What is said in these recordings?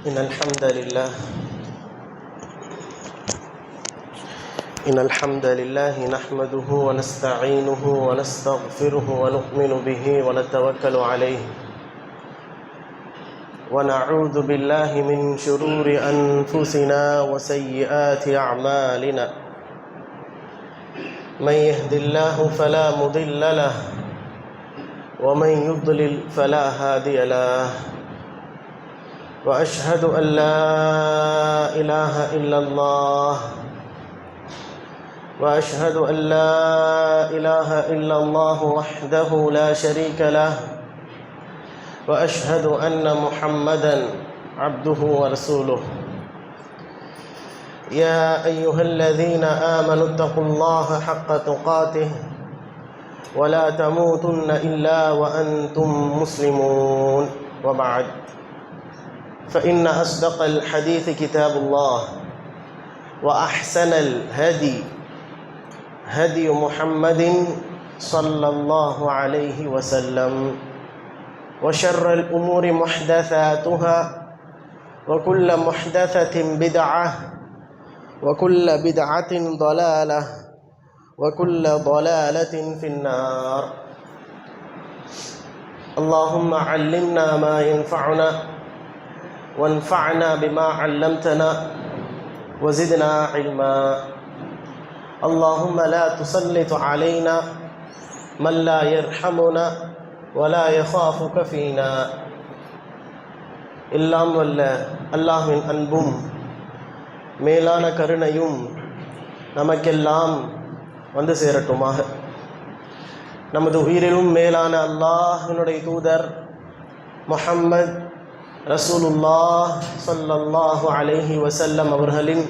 إن الحمد لله نحمده ونستعينه ونستغفره ونؤمن به ونتوكل عليه ونعوذ بالله من شرور أنفسنا وسيئات أعمالنا من يهد الله فلا مضل له ومن يضلل فلا هادي له وأشهد أن لا إله إلا الله وأشهد أن لا إله إلا الله وحده لا شريك له وأشهد أن محمدًا عبده ورسوله يا أيها الذين آمنوا اتقوا الله حق تقاته ولا تموتن إلا وأنتم مسلمون وبعد فإن أصدق الحديث كتاب الله وأحسن الهدي هدي محمد صلى الله عليه وسلم وشر الأمور محدثاتها وكل محدثة بدعة وكل بدعة ضلالة وكل ضلالة في النار اللهم علمنا ما ينفعنا وانفعنا بما علمتنا وزدنا علما اللهم لا تسلط علينا من لا يرحمنا ولا يخافك فينا எல்லாம் வல்ல அல்லாஹ்வின் அன்பும் மேலான கருணையும் நமக்கெல்லாம் வந்து சேரட்டுமாக. நமது உயிரிலும் மேலான அல்லாஹ்வினுடைய தூதர் முஹம்மது ரசூலுல்லாஹ் ஸல்லல்லாஹு அலைஹி வஸல்லம் அவர்களின்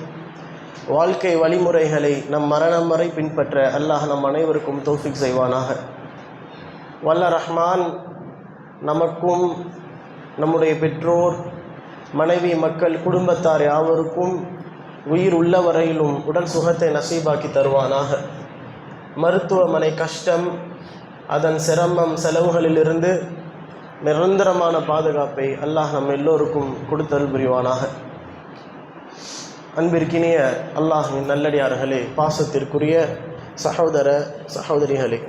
வாழ்க்கை வழிமுறைகளை நம் மரணம் வரை பின்பற்ற அல்லாஹ் நம் அனைவருக்கும் தௌஃபீக் செய்வானாக. வல்ல ரஹ்மான் நமக்கும் நம்முடைய பெற்றோர் மனைவி மக்கள் குடும்பத்தார் யாவருக்கும் உயிர் உள்ள வரையிலும் உடல் சுகத்தை நசீபாக்கி தருவானாக. மருத்துவமனை கஷ்டம் அதன் சிரமம் செலவுகளிலிருந்து நிரந்தரமான பாதுகாப்பை அல்லாஹ் நம் எல்லோருக்கும் கொடுத்தருள் புரிவானாக. அன்பிற்கினிய அல்லாஹ்வின் நல்லடியார்களே, பாசத்திற்குரிய சகோதர சகோதரிகளே,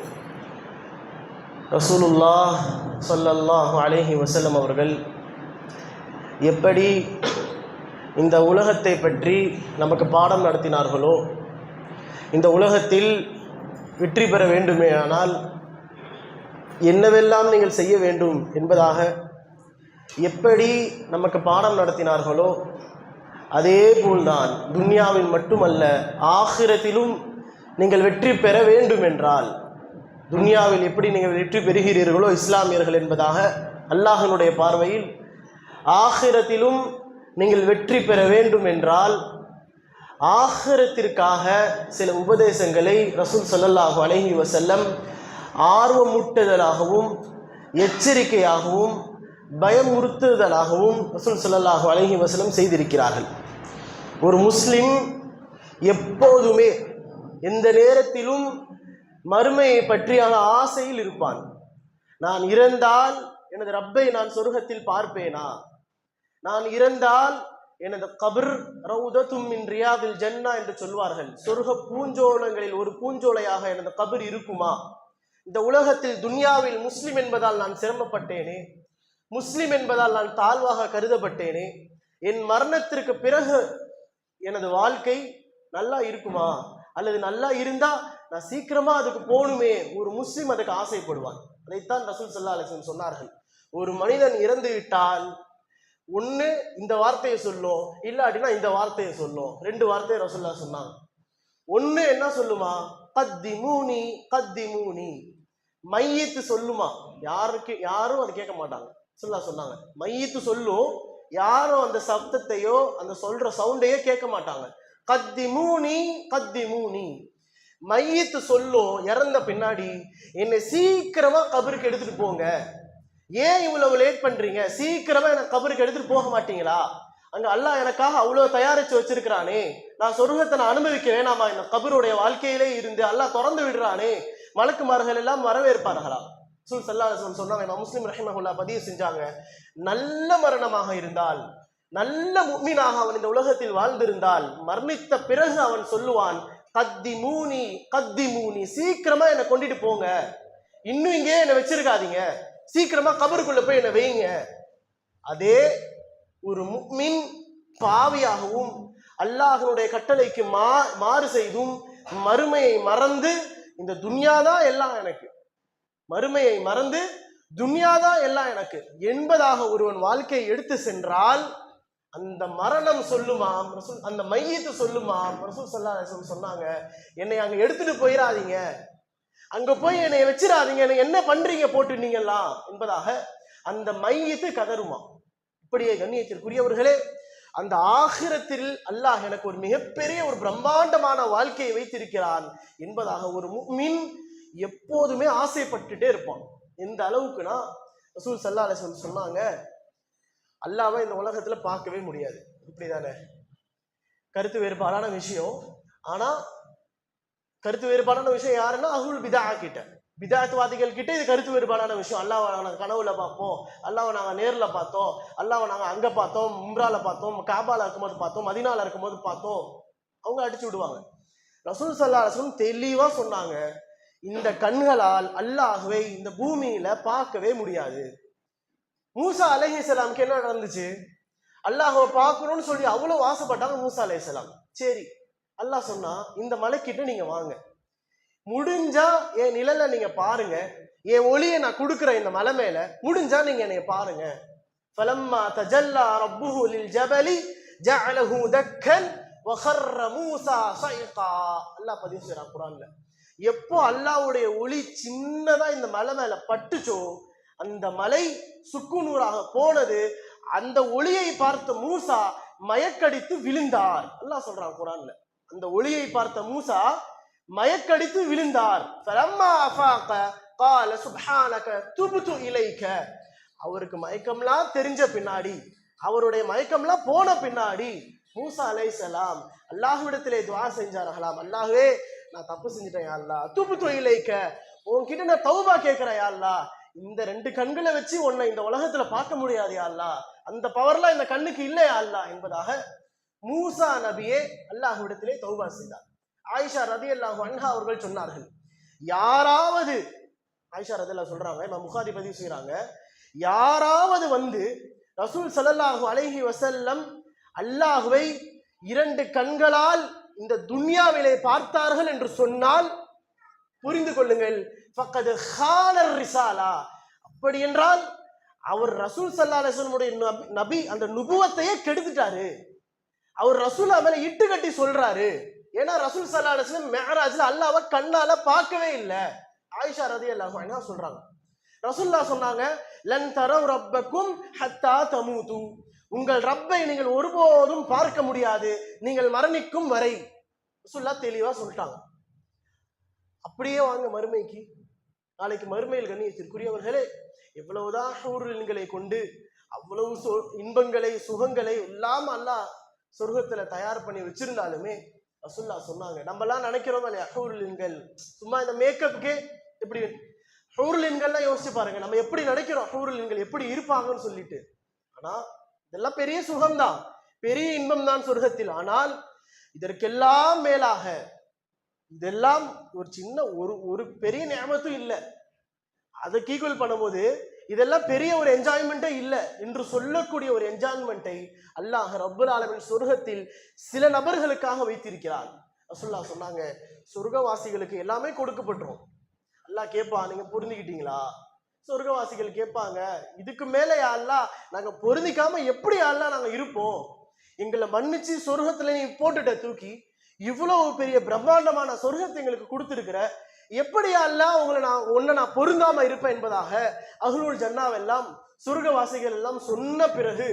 ரசூலுல்லாஹ் ஸல்லல்லாஹு அலைஹி வஸல்லம் அவர்கள் எப்படி இந்த உலகத்தை பற்றி நமக்கு பாடம் நடத்தினார்களோ, இந்த உலகத்தில் வெற்றி பெற வேண்டுமேயானால் என்னவெல்லாம் நீங்கள் செய்ய வேண்டும் என்பதாக எப்படி நமக்கு பாடம் நடத்தினார்களோ, அதே போல்தான் துன்யாவில் மட்டுமல்ல ஆகிரத்திலும் நீங்கள் வெற்றி பெற வேண்டும் என்றால், துன்யாவில் எப்படி நீங்கள் வெற்றி பெறுகிறீர்களோ இஸ்லாமியர்கள் என்பதாக அல்லாஹ்வினுடைய பார்வையில், ஆகிரத்திலும் நீங்கள் வெற்றி பெற வேண்டும் என்றால் ஆகிரத்திற்காக சில உபதேசங்களை ரசூல் ஸல்லல்லாஹு அலைஹி வஸல்லம் ஆர்வமூட்டுதலாகவும் எச்சரிக்கையாகவும் பயமுறுத்துதலாகவும் ரசூல் ஸல்லல்லாஹு அலைஹி வஸல்லம் செய்திருக்கிறார்கள். ஒரு முஸ்லிம் எப்போதுமே எந்த நேரத்திலும் மறுமையை பற்றியான ஆசையில் இருப்பான். நான் இறந்தால் எனது ரப்பை நான் சொர்க்கத்தில் பார்ப்பேனா, நான் இறந்தால் எனது கபர் ரௌதத்தும் மின் ரியாதில் ஜன்னா என்று சொல்வார்கள். சொர்க்க பூஞ்சோலங்களில் ஒரு பூஞ்சோலையாக எனது கபர் இருக்குமா? இந்த உலகத்தில் துன்யாவில் முஸ்லிம் என்பதால் நான் சிரமப்பட்டேனே, முஸ்லிம் என்பதால் நான் தாழ்வாக கருதப்பட்டேனே, என் மரணத்திற்கு பிறகு எனது வாழ்க்கை நல்லா இருக்குமா? அல்லது நல்லா இருந்தா நான் சீக்கிரமா அதுக்கு போகணுமே. ஒரு முஸ்லிம் அதுக்கு ஆசைப்படுவான். அதைத்தான் ரசூல் ஸல்லல்லாஹு அலைஹி வஸல்லம் சொன்னார்கள். ஒரு மனிதன் இறந்து விட்டால் ஒன்று இந்த வார்த்தையை சொல்லும், இல்லாட்டினா இந்த வார்த்தையை சொல்லும். ரெண்டு வார்த்தையை ரசூலுல்லாஹ் சொன்னாங்க. ஒன்று என்ன சொல்லுமா? கத்திமூனி கத்திமூனி. மையத்து சொல்லுமா, யாரும் அது கேட்க மாட்டாங்க. சொன்னாங்க மையத்து சொல்லும், யாரும் அந்த சப்தத்தையோ அந்த சொல்ற சவுண்டையோ கேட்க மாட்டாங்க. கத்திமூனி கத்திமூனி. மையத்து சொல்லும், இறந்த பின்னாடி என்னை சீக்கிரமா கபருக்கு எடுத்துட்டு போங்க. ஏன் இவ்வளவு லேட் பண்றீங்க? சீக்கிரமா எனக்கு கபருக்கு எடுத்துட்டு போக மாட்டீங்களா? அங்க அல்லாஹ் எனக்காக அவ்வளவு தயாரிச்சு வச்சிருக்கிறானே, நான் சொர்க்கத்தை நான் அனுபவிக்க வேணாமா? இந்த கபருடைய வாழ்க்கையிலே இருந்து அல்லாஹ் திறந்து விடுறானே, மலக்குமார்கள் எல்லாம் வரவேற்பார்களா? ரசூல் ஸல்லல்லாஹு அலைஹி வஸல்லம் சொன்னாங்க, இமாம் முஸ்லிம் ரஹிமஹுல்லாஹ் பதிவு செஞ்சாங்க, நல்ல மரணமாக இருந்தால் நல்ல முஃமினாக அவன் இந்த உலகத்தில் வாழ்ந்திருந்தால் மரணித்த பிறகு அவன் சொல்லுவான், கத்திமூனி கத்திமூனி, சீக்கிரமா என்னை கொண்டுட்டு போங்க, இன்னும் இங்கே என்னை வச்சிருக்காதீங்க, சீக்கிரமா கபருக்குள்ள போய் என்னை வைங்க. அதே ஒரு முஃமின் பாவியாகவும் அல்லாஹ்வுடைய கட்டளைக்கு மாறு செய்தும் மறுமையை மறந்து இந்த துன்யாதான் எல்லாம் எனக்கு, மறுமையை மறந்து துன்யாதான் எல்லாம் எனக்கு என்பதாக ஒருவன் வாழ்க்கையை எடுத்து சென்றால் அந்த மரணம் சொல்லுமாம், அந்த மையத்து சொல்லுமாம், ரசூல் ஸல்லல்லாஹு அலைஹி வஸல்லம் சொன்னாங்க, என்னை அங்க எடுத்துட்டு போயிடாதீங்க, அங்க போய் என்னை வச்சிடாதீங்க, என்ன பண்றீங்க போட்டுனீங்கலாம் என்பதாக அந்த மையத்து கதருமா. இப்படியே கண்ணியத்திற்குரியவர்களே, அந்த ஆகிரத்தில் அல்லாஹ் எனக்கு ஒரு மிகப்பெரிய ஒரு பிரம்மாண்டமான வாழ்க்கையை வைத்திருக்கிறான் என்பதாக ஒரு முஃமின் எப்போதுமே ஆசைப்பட்டுட்டே இருப்பான். எந்த அளவுக்குனா ரசூல் ஸல்லல்லாஹு அலைஹி வஸல்லம் சொன்னாங்க, அல்லாஹ்வை இந்த உலகத்துல பார்க்கவே முடியாது. இப்படிதானே? கருத்து வேறுபாடான விஷயம். ஆனா கருத்து வேறுபாடான விஷயம் யாருன்னா அஹ்லுல் பிதா கிட்ட, பிதாத்வாதிகள் கிட்ட இது கருத்து வேறுபாடான விஷயம். அல்லாஹ்வை நாங்கள் கனவுல பார்ப்போம், அல்லாஹ்வை நாங்கள் நேர்ல பார்த்தோம், அல்லாஹ்வை நாங்கள் அங்க பார்த்தோம், உம்ரால பார்த்தோம், காபால இருக்கும்போது பார்த்தோம், மதீனால இருக்கும்போது பார்த்தோம், அவங்க அடிச்சு விடுவாங்க. ரசூல் ஸல்லல்லாஹு அலைஹி வஸல்லம் தெளிவா சொன்னாங்க, இந்த கண்களால் அல்லாஹ்வை இந்த பூமியில பார்க்கவே முடியாது. மூசா அலைஹிஸ்ஸலாமுக்கு என்ன நடந்துச்சு? அல்லாஹ்வை பார்க்கணும்னு சொல்லி அவ்வளவு ஆசைப்பட்டாங்க மூசா அலைஹிஸ்ஸலாம். சரி, அல்லாஹ் சொன்னா இந்த மலைக்கிட்ட நீங்க வாங்க, முடிஞ்சா என் நிழல நீங்க பாருங்க, என் ஒளியை நான் கொடுக்குறேன் இந்த மலை மேல, முடிஞ்சா நீங்க என்னைய பாருங்க. ஃபலம்மா தஜல்லா ரப்புஹு லில் ஜபலி ஜஅலஹு தக்கன் வஹர்ர மூசா ஸைகா. அல்லாஹ் பதிவு செய்றான் குர்ஆன்ல. எப்போ அல்லாஹ்வுடைய ஒளி சின்னதா இந்த மலை மேல பட்டுச்சோ அந்த மலை சுக்குநூறாக போனது. அந்த ஒளியை பார்த்த மூசா மயக்கடித்து விழுந்தார். அல்லாஹ் சொல்றான் குர்ஆன்ல, அந்த ஒளியை பார்த்த மூசா மயக்கடித்து விழுந்தார். ஃபலம்மா அஃபாக قال سبحانك تبت اليك. அவருக்கு மயக்கம்லாம் தெரிஞ்ச பின்னாடி, அவருடைய மயக்கம்லாம் போன பின்னாடி மூசா அலைஹிஸ்ஸலாம் அல்லாஹ்விடத்திலே துஆ செஞ்சார்களாம், அல்லாஹ்வே நான் தப்பு செஞ்சிட்டேன் யா அல்லாஹ், துப்து இலைக்க, உன்கிட்ட நான் தௌபா கேட்கிறேன் யா அல்லாஹ், இந்த ரெண்டு கண்களை வச்சு உன்னை இந்த உலகத்துல பார்க்க முடியாது யா அல்லாஹ், அந்த பவர்லாம் இந்த கண்ணுக்கு இல்லை யா அல்லாஹ் என்பதாக மூசா நபியே அல்லாஹ்விடத்திலே தௌபா செய்தார். ஆயிஷா ரலியல்லாஹு அன்ஹா அவர்கள் சொன்னார்கள், யாராவது, ஆயிஷா ரலியல்லாஹு சொல்றாங்க, இமாம் புகாரி பதிவு செய்றாங்க, யாராவது வந்து ரசூல் ஸல்லல்லாஹு அலைஹி வஸல்லம் அல்லாஹ்வை இரண்டு கண்களால் இந்த துன்யாவிலே பார்த்தார்கள் என்று சொன்னால் புரிந்து கொள்ளுங்கள், ஃபக்கத் ஹானர் ரிசாலா, அப்படி என்றால் அவர் ரசூல் ஸல்லல்லாஹு அலைஹி வஸல்லம் நபி அந்த நுபுவத்தையே கெடுத்துட்டாரு. அவர் ரசூல் மேல இட்டு கட்டி சொல்றாரு. ஏன்னா ரசூல் ஸல்லல்லாஹு அலைஹி வஸல்லம் மிஅராஜ்ல அல்லாஹ்வை கண்ணால பார்க்கவே இல்லை. ஆயிஷா ரலியல்லாஹு அன்ஹா சொல்றாங்க, ரசூலுல்லாஹ் சொன்னாங்க, லன் தரவு ரப்பக்கும் ஹத்தா தமூது, உங்கள் ரப்பை நீங்கள் ஒருபோதும் பார்க்க முடியாது நீங்கள் மரணிக்கும் வரை. ரசூலுல்லாஹ் தெளிவா சொல்லிட்டாங்க. அப்படியே வாங்க மறுமைக்கு, நாளைக்கு மறுமையில் கண்ணியத்திற்குரியவர்களே, எவ்வளவுதான் ஹூருல்களை கொண்டு அவ்வளவு இன்பங்களை சுகங்களை எல்லாம் அல்லாஹ் சொர்க்கத்துல தயார் பண்ணி வச்சிருந்தாலுமே ரசூலுல்லாஹ் சொன்னாங்க, நம்ம எல்லாம் நினைக்கிறோம் இல்லையா, ஹூருல்கள் சும்மா இந்த மேக்கப்புக்கே எப்படி, ஹூருல்கள்லாம் யோசிச்சு பாருங்க, நம்ம எப்படி நினைக்கிறோம் ஹூருல்கள் எப்படி இருப்பாங்கன்னு சொல்லிட்டு. ஆனா இதெல்லாம் பெரிய சுகம்தான், பெரிய இன்பம் தான் சொர்க்கத்தில். ஆனால் இதற்கெல்லாம் மேலாக இதெல்லாம் ஒரு சின்ன ஒரு பெரிய நியமத்தும் இல்லை. அதை ஈக்குவல் பண்ணும்போது இதெல்லாம் பெரிய ஒரு என்ஜாய்மெண்ட்டே இல்லை என்று சொல்லக்கூடிய ஒரு என்ஜாய்மெண்ட்டை அல்லாஹ் ரப்பல் ஆலமீன் சொர்க்கத்தில் சில நபர்களுக்காக வைத்திருக்கிறார். ரசூலுல்லாஹ் சொன்னாங்க, சொர்க்கவாசிகளுக்கு எல்லாமே கொடுக்கப்பட்டுரும். அல்லாஹ் கேட்பான், நீங்க பொருந்திக்கிட்டீங்களா? சொர்க்கவாசிகள் கேட்பாங்க, இதுக்கு மேல யா அல்லாஹ் நாங்க பொருந்திக்காம எப்படி யா அல்லாஹ் நாங்க இருப்போம், எங்களை மன்னிச்சு சொர்க்கத்துல நீ போட்டுட்ட தூக்கி, இவ்வளவு பெரிய பிரம்மாண்டமான சொர்க்கத்தை எங்களுக்கு கொடுத்திருக்கிற, எப்படி யா அல்லாஹ் உன்னை நான் பொருந்தாம இருப்பேன் என்பதாக அஹ்லுல் ஜன்னாவெல்லாம் சொர்க்கவாசிகள் எல்லாம் சொன்ன பிறகு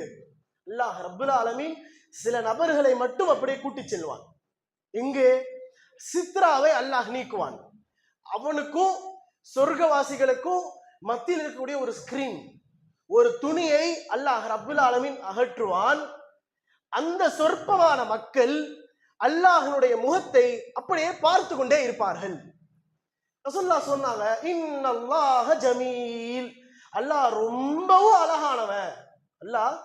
அல்லாஹ் ரப்பல் ஆலமீன் சில நபர்களை மட்டும் அப்படியே கூட்டி செல்வான். இங்கே சித்ராவை அல்லாஹ் நீக்குவான். அவனுக்கும் சொர்க்கவாசிகளுக்கும் மத்தியில் இருக்கக்கூடிய ஒரு ஸ்கிரீன், ஒரு துணியை அல்லாஹ் ரப்பல் ஆலமீன் அகற்றுவான். அந்த சொற்பமான மக்கள் அல்லாஹ்வுடைய முகத்தை அப்படியே பார்த்து கொண்டே இருப்பார்கள். ரசூலுல்லாஹ் சொன்னாங்க, இன்னல்லாஹ ஜமீல், அல்லாஹ் ரொம்பவும் அழகானவன், அல்லாஹ்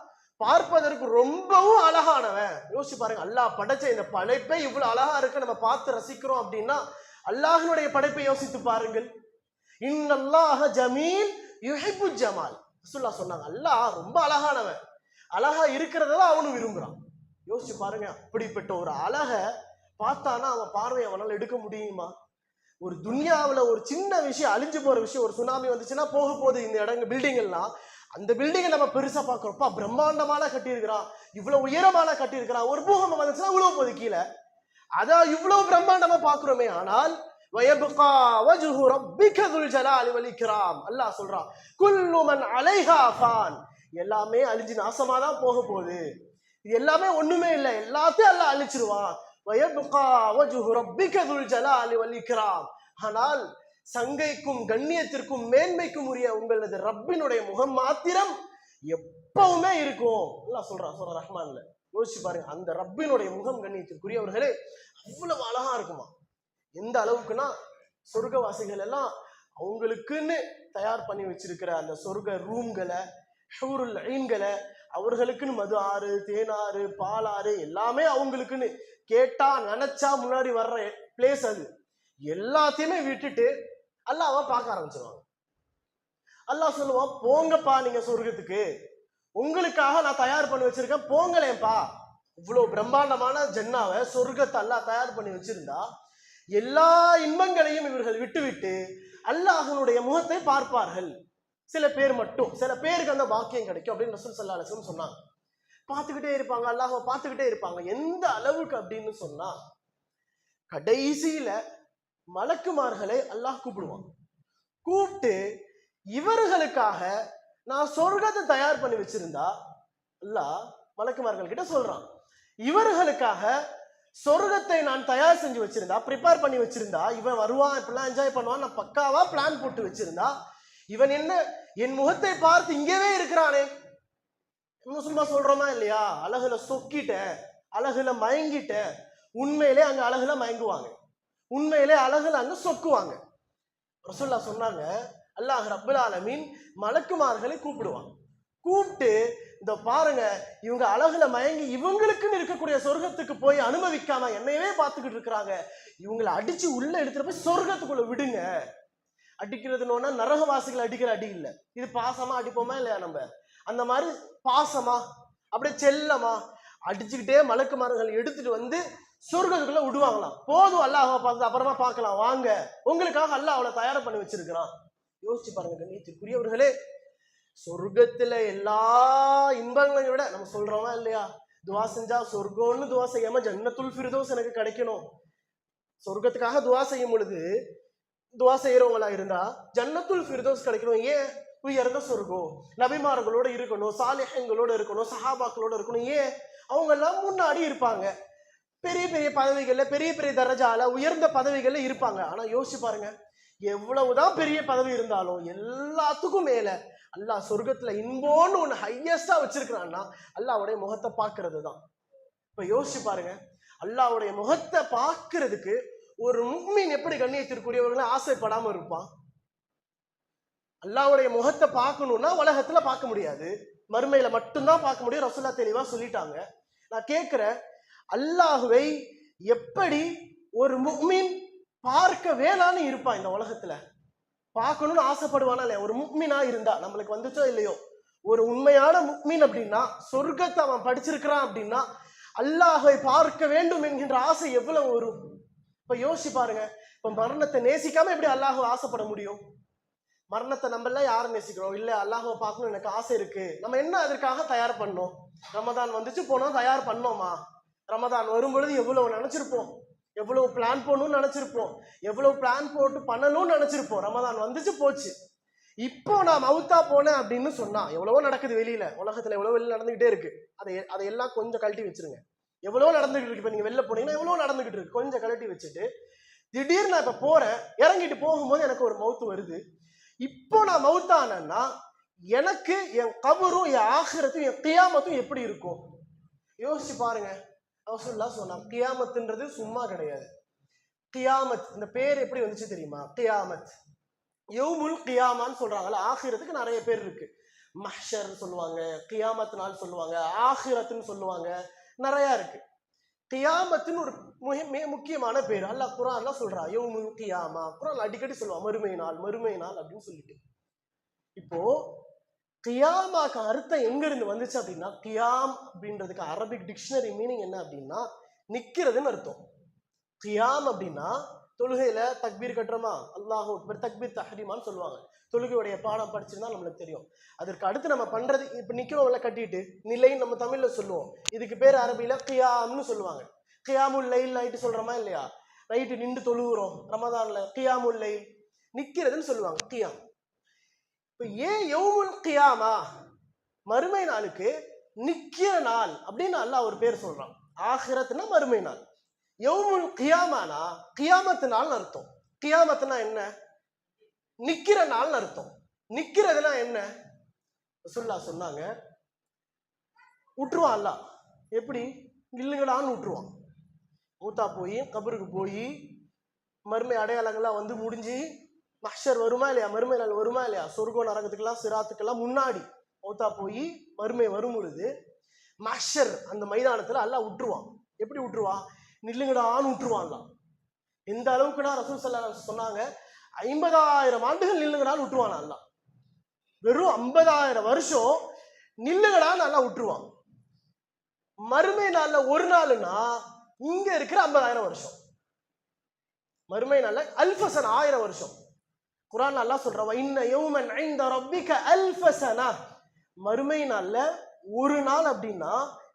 பார்ப்பதற்கு ரொம்பவும் அழகானவன். யோசிச்சு பாருங்க, அல்லாஹ் படைச்ச இந்த படைப்பை இவ்வளவு அழகா இருக்கு நம்ம பார்த்து ரசிக்கிறோம் அப்படின்னா அல்லாஹ்வினுடைய படைப்பை யோசித்து பாருங்கள். இன்னல்லாஹ ஜமீல் யுஹிப்பு ஜமால். ரசூலுல்லாஹ் சொன்னாங்க, அல்லாஹ் ரொம்ப அழகானவன், அழகா இருக்கிறதான் அவனும் விரும்புறான். யோசிச்சு பாருங்க, அப்படிப்பட்ட ஒரு அழக பார்த்தானா அவன் பார்வையை அவனால் எடுக்க முடியுமா? ஒரு துன்யாவில் ஒரு சின்ன விஷயம், அழிஞ்சு போற விஷயம், ஒரு சுனாமி வந்துச்சுன்னா போக போகுது இந்த இடங்க பில்டிங் எல்லாம், அந்த பில்டிங்கை நம்ம பெருசா பார்க்கிறோம்ப்பா, பிரம்மாண்டமான கட்டியிருக்கிறான், இவ்வளவு உயரமான கட்டியிருக்கிறான், ஒரு பூகம்பம் வந்துச்சுன்னா இவ்வளவு போகுது கீழே, அதான் இவ்வளவு பிரம்மாண்டமா பார்க்கிறோமே. ஆனால் வயபகா வஜ்ஹு ரப்பிக துல் ஜலாலி வல் இக்ராம். அல்லாஹ் சொல்றான், குல்லு மன் அலைஹா ஃபான். எல்லாமே அழிஞ்சு நாசமா தான் போக போகுது, இது எல்லாமே ஒண்ணுமே இல்லை, எல்லாத்தையும் அல்லாஹ் அழிச்சிருவான். வயபகா வஜ்ஹு ரப்பிக துல் ஜலாலி வல் இக்ராம். ஆனால் சங்கைக்கும் கண்ணியத்திற்கும் மேன்மைக்கும் உரிய உங்களது ரப்பினுடைய முகம் மாத்திரம் எப்பவுமே இருக்கும். அல்லாஹ் சொல்றான் சூரா ரஹ்மான்ல. யோசிச்சு பாருங்க, அந்த ரப்பினுடைய முகம் கண்ணியத்திற்குரியவர்களே அவ்வளவு அழகா இருக்குமா. எந்த அளவுக்குன்னா சொர்க்கவாசிகள் எல்லாம் அவங்களுக்குன்னு தயார் பண்ணி வச்சிருக்கிற அந்த சொர்க்க ரூம்களை, ஹூருல் ஐன்களை, அவர்களுக்குன்னு மது ஆறு, தேனாறு, பாலாறு எல்லாமே அவங்களுக்குன்னு கேட்டா நினைச்சா முன்னாடி வர்ற பிளேஸ். அது எல்லாத்தையுமே விட்டுட்டு அல்லாஹ்வை பார்க்க ஆரம்பிச்சிருவாங்க. அல்லாஹ் சொல்லுவான், போங்கப்பா நீங்க சொர்க்கத்துக்கு, உங்களுக்காக நான் தயார் பண்ணி வச்சிருக்கேன், போங்களேப்பா. இவ்வளவு பிரம்மாண்டமான ஜன்னாவை சொர்க்கத்தை அல்லாஹ் தயார் பண்ணி வச்சிருந்தா எல்லா இன்பங்களையும் இவர்கள் விட்டுவிட்டு அல்லாஹ்வுடைய முகத்தை பார்ப்பார்கள். சில பேர் மட்டும், சில பேருக்கு அந்த பாக்கியம் கிடைக்கும் அப்படின்னு ரசூல் ஸல்லல்லாஹு அலைஹி வஸல்லம் சொன்னாங்க. பார்த்துக்கிட்டே இருப்பாங்க, அல்லாஹ்வை பார்த்துக்கிட்டே இருப்பாங்க. எந்த அளவுக்கு அப்படின்னு சொன்னா, கடைசியில மலக்குமார்களை அல்லாஹ் கூப்பிடுவான். கூப்பிட்டு இவர்களுக்காக நான் சொர்க்கத்தை தயார் பண்ணி வச்சிருந்தா, அல்லாஹ் மலக்குமார்கள் கிட்ட சொல்றான், இவர்களுக்காக சொர்க்கத்தை நான் தயார் செஞ்சு வச்சிருந்தா, ப்ரிப்பேர் பண்ணி வச்சிருந்தா, இவன் வருவான், இப்படிலாம் என்ஜாய் பண்ணுவான், நான் பக்காவா பிளான் போட்டு வச்சிருந்தா, இவன் என்ன என் முகத்தை பார்த்து இங்கவே இருக்கிறானே. சும்மா சொல்றோமா இல்லையா, அழகுல சொக்கிட்ட, அழகுல மயங்கிட்ட. உண்மையிலே அங்க அழகுல மயங்குவாங்க, உண்மையிலே அழகுல அங்க சொக்குவாங்க. ரசூலுல்லாஹ் சொன்னாங்க, அல்லாஹ் ரப்பல் ஆலமீன் மலக்குமார்களை கூப்பிடுவான். கூப்பிட்டு, இந்த பாருங்க இவங்க அழகுல மயங்கி இவங்களுக்குன்னு இருக்கக்கூடிய சொர்க்கத்துக்கு போய் அனுபவிக்காம என்னையவே பார்த்துக்கிட்டு இருக்கிறாங்க, இவங்களை அடிச்சு உள்ள எடுத்துட்டு போய் சொர்க்கத்துக்குள்ள விடுங்க. அடிக்கிறதுன்னு நரகவாசிகள் அடிக்கிற அடி இல்லை, இது பாசமா அடிப்போமா இல்லையா நம்ம, அந்த மாதிரி பாசமா அப்படியே செல்லமா அடிச்சுக்கிட்டே மலக்குமார்கள் எடுத்துட்டு வந்து சொர்க்கத்துக்குள்ள விடுவாங்களாம். போதும் அல்லாஹ்வை பார்த்து அப்புறமா பார்க்கலாம் வாங்க, உங்களுக்காக அல்லாஹ் அவளை தயார் பண்ணி வச்சிருக்கிறான். யோசிச்சு பாருங்க கண்ணியத்திற்குரியவர்களே, சொர்க்கத்துல எல்லா இன்பங்களையும் விட நம்ம சொல்றோமா இல்லையா, துவா செஞ்சா சொர்க்கம்னு துவா செய்யாம ஜன்னத்துல் ஃபிர்தௌஸ் எனக்கு கிடைக்கணும். சொர்க்கத்துக்காக துவா செய்யும் பொழுது துவா செய்யறவங்களா இருந்தா ஜன்னத்துல் ஃபிர்தௌஸ் கிடைக்கணும். ஏன்? உயர்ந்த சொர்க்கம், நபிமார்களோட இருக்கணும், சாலிஹீன்களோட இருக்கணும், சஹாபாக்களோட இருக்கணும். ஏன்? அவங்க எல்லாம் முன்னாடி இருப்பாங்க, பெரிய பெரிய பதவிகள்ல, பெரிய பெரிய தரஜால, உயர்ந்த பதவிகள்ல இருப்பாங்க. ஆனா யோசிச்சு பாருங்க, எவ்வளவுதான் பெரிய பதவி இருந்தாலும் எல்லாத்துக்கும் மேல அல்லாஹ் சொர்க்கத்துல இன்போன்னு ஒண்ணு ஹையஸ்டா வச்சிருக்கிறான்னா அல்லாஹ்வுடைய முகத்தை பார்க்கறது தான். இப்ப யோசிச்சு பாருங்க, அல்லாஹ்வுடைய முகத்தை பார்க்கறதுக்கு ஒரு முஃமின் எப்படி கண்ணியத்திற்குரியவர்களை ஆசைப்படாம இருப்பான்? அல்லாஹ்வுடைய முகத்தை பார்க்கணும்னா உலகத்துல பார்க்க முடியாது, மறுமையில மட்டும்தான் பார்க்க முடியும். ரசூலுல்லாஹ் தெளிவா சொல்லிட்டாங்க. நான் கேட்கிறேன், அல்லாஹ்வை எப்படி ஒரு முஃமின் பார்க்க வேணான்னு இருப்பான்? இந்த உலகத்துல பார்க்கணும்னு ஆசைப்படுவானா இல்லையா? ஒரு முஃமினா இருந்தா, நம்மளுக்கு வந்துச்சோ இல்லையோ, ஒரு உண்மையான முஃமின் அப்படின்னா, சொர்க்கத்தை அவன் படிச்சிருக்கிறான் அப்படின்னா அல்லாஹ்வை பார்க்க வேண்டும் என்கின்ற ஆசை எவ்வளவு வரும்? இப்ப யோசிச்சு பாருங்க, இப்ப மரணத்தை நேசிக்காம எப்படி அல்லாஹ்வை ஆசைப்பட முடியும்? மரணத்தை நம்ம எல்லாம் யாரும் நேசிக்கிறோம் இல்ல, அல்லாஹ்வை பார்க்கணும் எனக்கு ஆசை இருக்கு, நம்ம என்ன அதற்காக தயார் பண்ணோம்? ரமதான் வந்துச்சு போனோம், தயார் பண்ணோமா? ரமதான் வரும் பொழுது எவ்வளவு நினைச்சிருப்போம், எவ்வளவு பிளான் போடணும்னு நினைச்சிருப்போம், எவ்வளவு பிளான் போட்டு பண்ணணும்னு நினைச்சிருப்போம். ரமதான் வந்துச்சு போச்சு. இப்போ நான் மவுத்தா போனேன் அப்படின்னு சொன்னா எவ்வளவோ நடக்குது வெளியில, உலகத்துல எவ்வளவு வெளியில நடந்துகிட்டே இருக்கு. அதையெல்லாம் கொஞ்சம் கழட்டி வச்சிருங்க. எவ்வளவோ நடந்துகிட்டு இருக்கு. இப்ப நீங்க வெளில போனீங்கன்னா எவ்வளவு நடந்துகிட்டு இருக்கு, கொஞ்சம் கழட்டி வச்சுட்டு திடீர்னு நான் இப்ப போறேன், இறங்கிட்டு போகும்போது எனக்கு ஒரு மவுத்து வருது. இப்போ நான் மவுத்தானேன்னா எனக்கு என் கபரும் என் ஆகிரத்தும் என் கியாமத்தும் எப்படி இருக்கும்? யோசிச்சு பாருங்க. ரசூலுல்லாஹ் சொன்னாங்க, கியாமத்துன்றது சும்மா கிடையாது. கியாமத் இந்த பேர் எப்படி வந்துச்சு தெரியுமா? கியாமத் யௌமுல் கியாமான்னு சொல்றாங்கல்ல, ஆகிரத்துக்கு நிறைய பேர் இருக்கு. மஹ்ஷர் சொல்லுவாங்க, கியாமத் நாள் சொல்லுவாங்க, ஆஹிரத்துன்னு சொல்லுவாங்க, நிறைய இருக்கு. கியாமத்துன்னு ஒரு முக்கியமான பேர் அல்லாஹ் குர்ஆன்ல சொல்றா. யௌமுல் கியாமா, குர்ஆன் அடிக்கடி சொல்லுவான் மறுமை நாள் மறுமை நாள் அப்படின்னு சொல்லிட்டு. இப்போ கியாமாக்கு அர்த்தம் எங்க இருந்து வந்துச்சு அப்படின்னா, கியாம் அப்படின்றதுக்கு அரபிக் டிக்ஷனரி மீனிங் என்ன அப்படின்னா நிக்கிறதுன்னு அர்த்தம். கியாம் அப்படின்னா தொழுகையில தக்பீர் கட்டுறோமா, அல்லாஹு அக்பர், தக்பீர் தஹ்ரீமான்னு சொல்லுவாங்க. தொழுகையுடைய பாடம் படிச்சிருந்தா நம்மளுக்கு தெரியும். அதற்கு அடுத்து நம்ம பண்றது இப்ப நிக்கிறோம்ல கட்டிட்டு, நிலைன்னு நம்ம தமிழ்ல சொல்லுவோம். இதுக்கு பேர் அரபியில கியாம்னு சொல்லுவாங்க. கியாமுல் லைல் நைட்டு சொல்றோமா இல்லையா, நைட்டு நின்று தொழுகிறோம் ரமதான்ல, கியாமுல் லைல் நிக்கிறதுன்னு சொல்லுவாங்க கியாம். இப்ப ஏன் யௌமுல் கியாமா, மறுமை நாளுக்கு நிக்கிற நாள் அப்படின்னு அல்லாஹ் ஒரு பேர் சொல்றான். ஆகிரத்துனா மறுமை நாள், யௌமுல் கியாமானா கியாமத்து நாள்னு அர்த்தம். கியாமத்துனா என்ன, நிக்கிற நாள்னு அர்த்தம். நிக்கிறதுனா என்ன, ரசூலுல்லாஹ் சொன்னாங்க விட்டுருவான் அல்லாஹ். எப்படி, நில்லுங்கடான்னு விட்டுருவான். மூத்தா போய் கபருக்கு போய் மறுமை அடையாளங்கள்லாம் வந்து முடிஞ்சு மஹ்ஷர் வருமா இல்லையா, மறுமை நாள் வருமா இல்லையா, சொர்க்கம் நரகத்துக்கெல்லாம் சிராத்துக்கெல்லாம் முன்னாடி மௌத்தா போய் மறுமை வரும் பொழுது மஹ்ஷர் அந்த மைதானத்துல அல்லாஹ் விட்டுருவான். எப்படி விட்டுருவான், நில்லுங்கடான்னு விட்டுருவான் அல்லாஹ். எந்த அளவுக்குன்னா ரசூல் ஸல்லல்லாஹு அலைஹி வஸல்லம் சொன்னாங்க 50,000 ஆண்டுகள் நில்லுங்கடான்னு விட்டுருவான் அல்லாஹ். வெறும் 50,000 வருஷம் நில்லுங்கடான்னு அல்லாஹ் விட்டுருவான். மறுமை நாள்ல ஒரு நாளுன்னா இங்க இருக்கிற 50,000 வருஷம். மறுமை நாள்ல அல்ஃபசன் 1000 வருஷம். குர்ஆன் அல்லாஹ் சொல்றான், இன்ன யௌமன் இன்த ரப்பிக அல்ஃப ஸனா. மறுமை நாள்ல ஒரு நாள் அப்படின்னா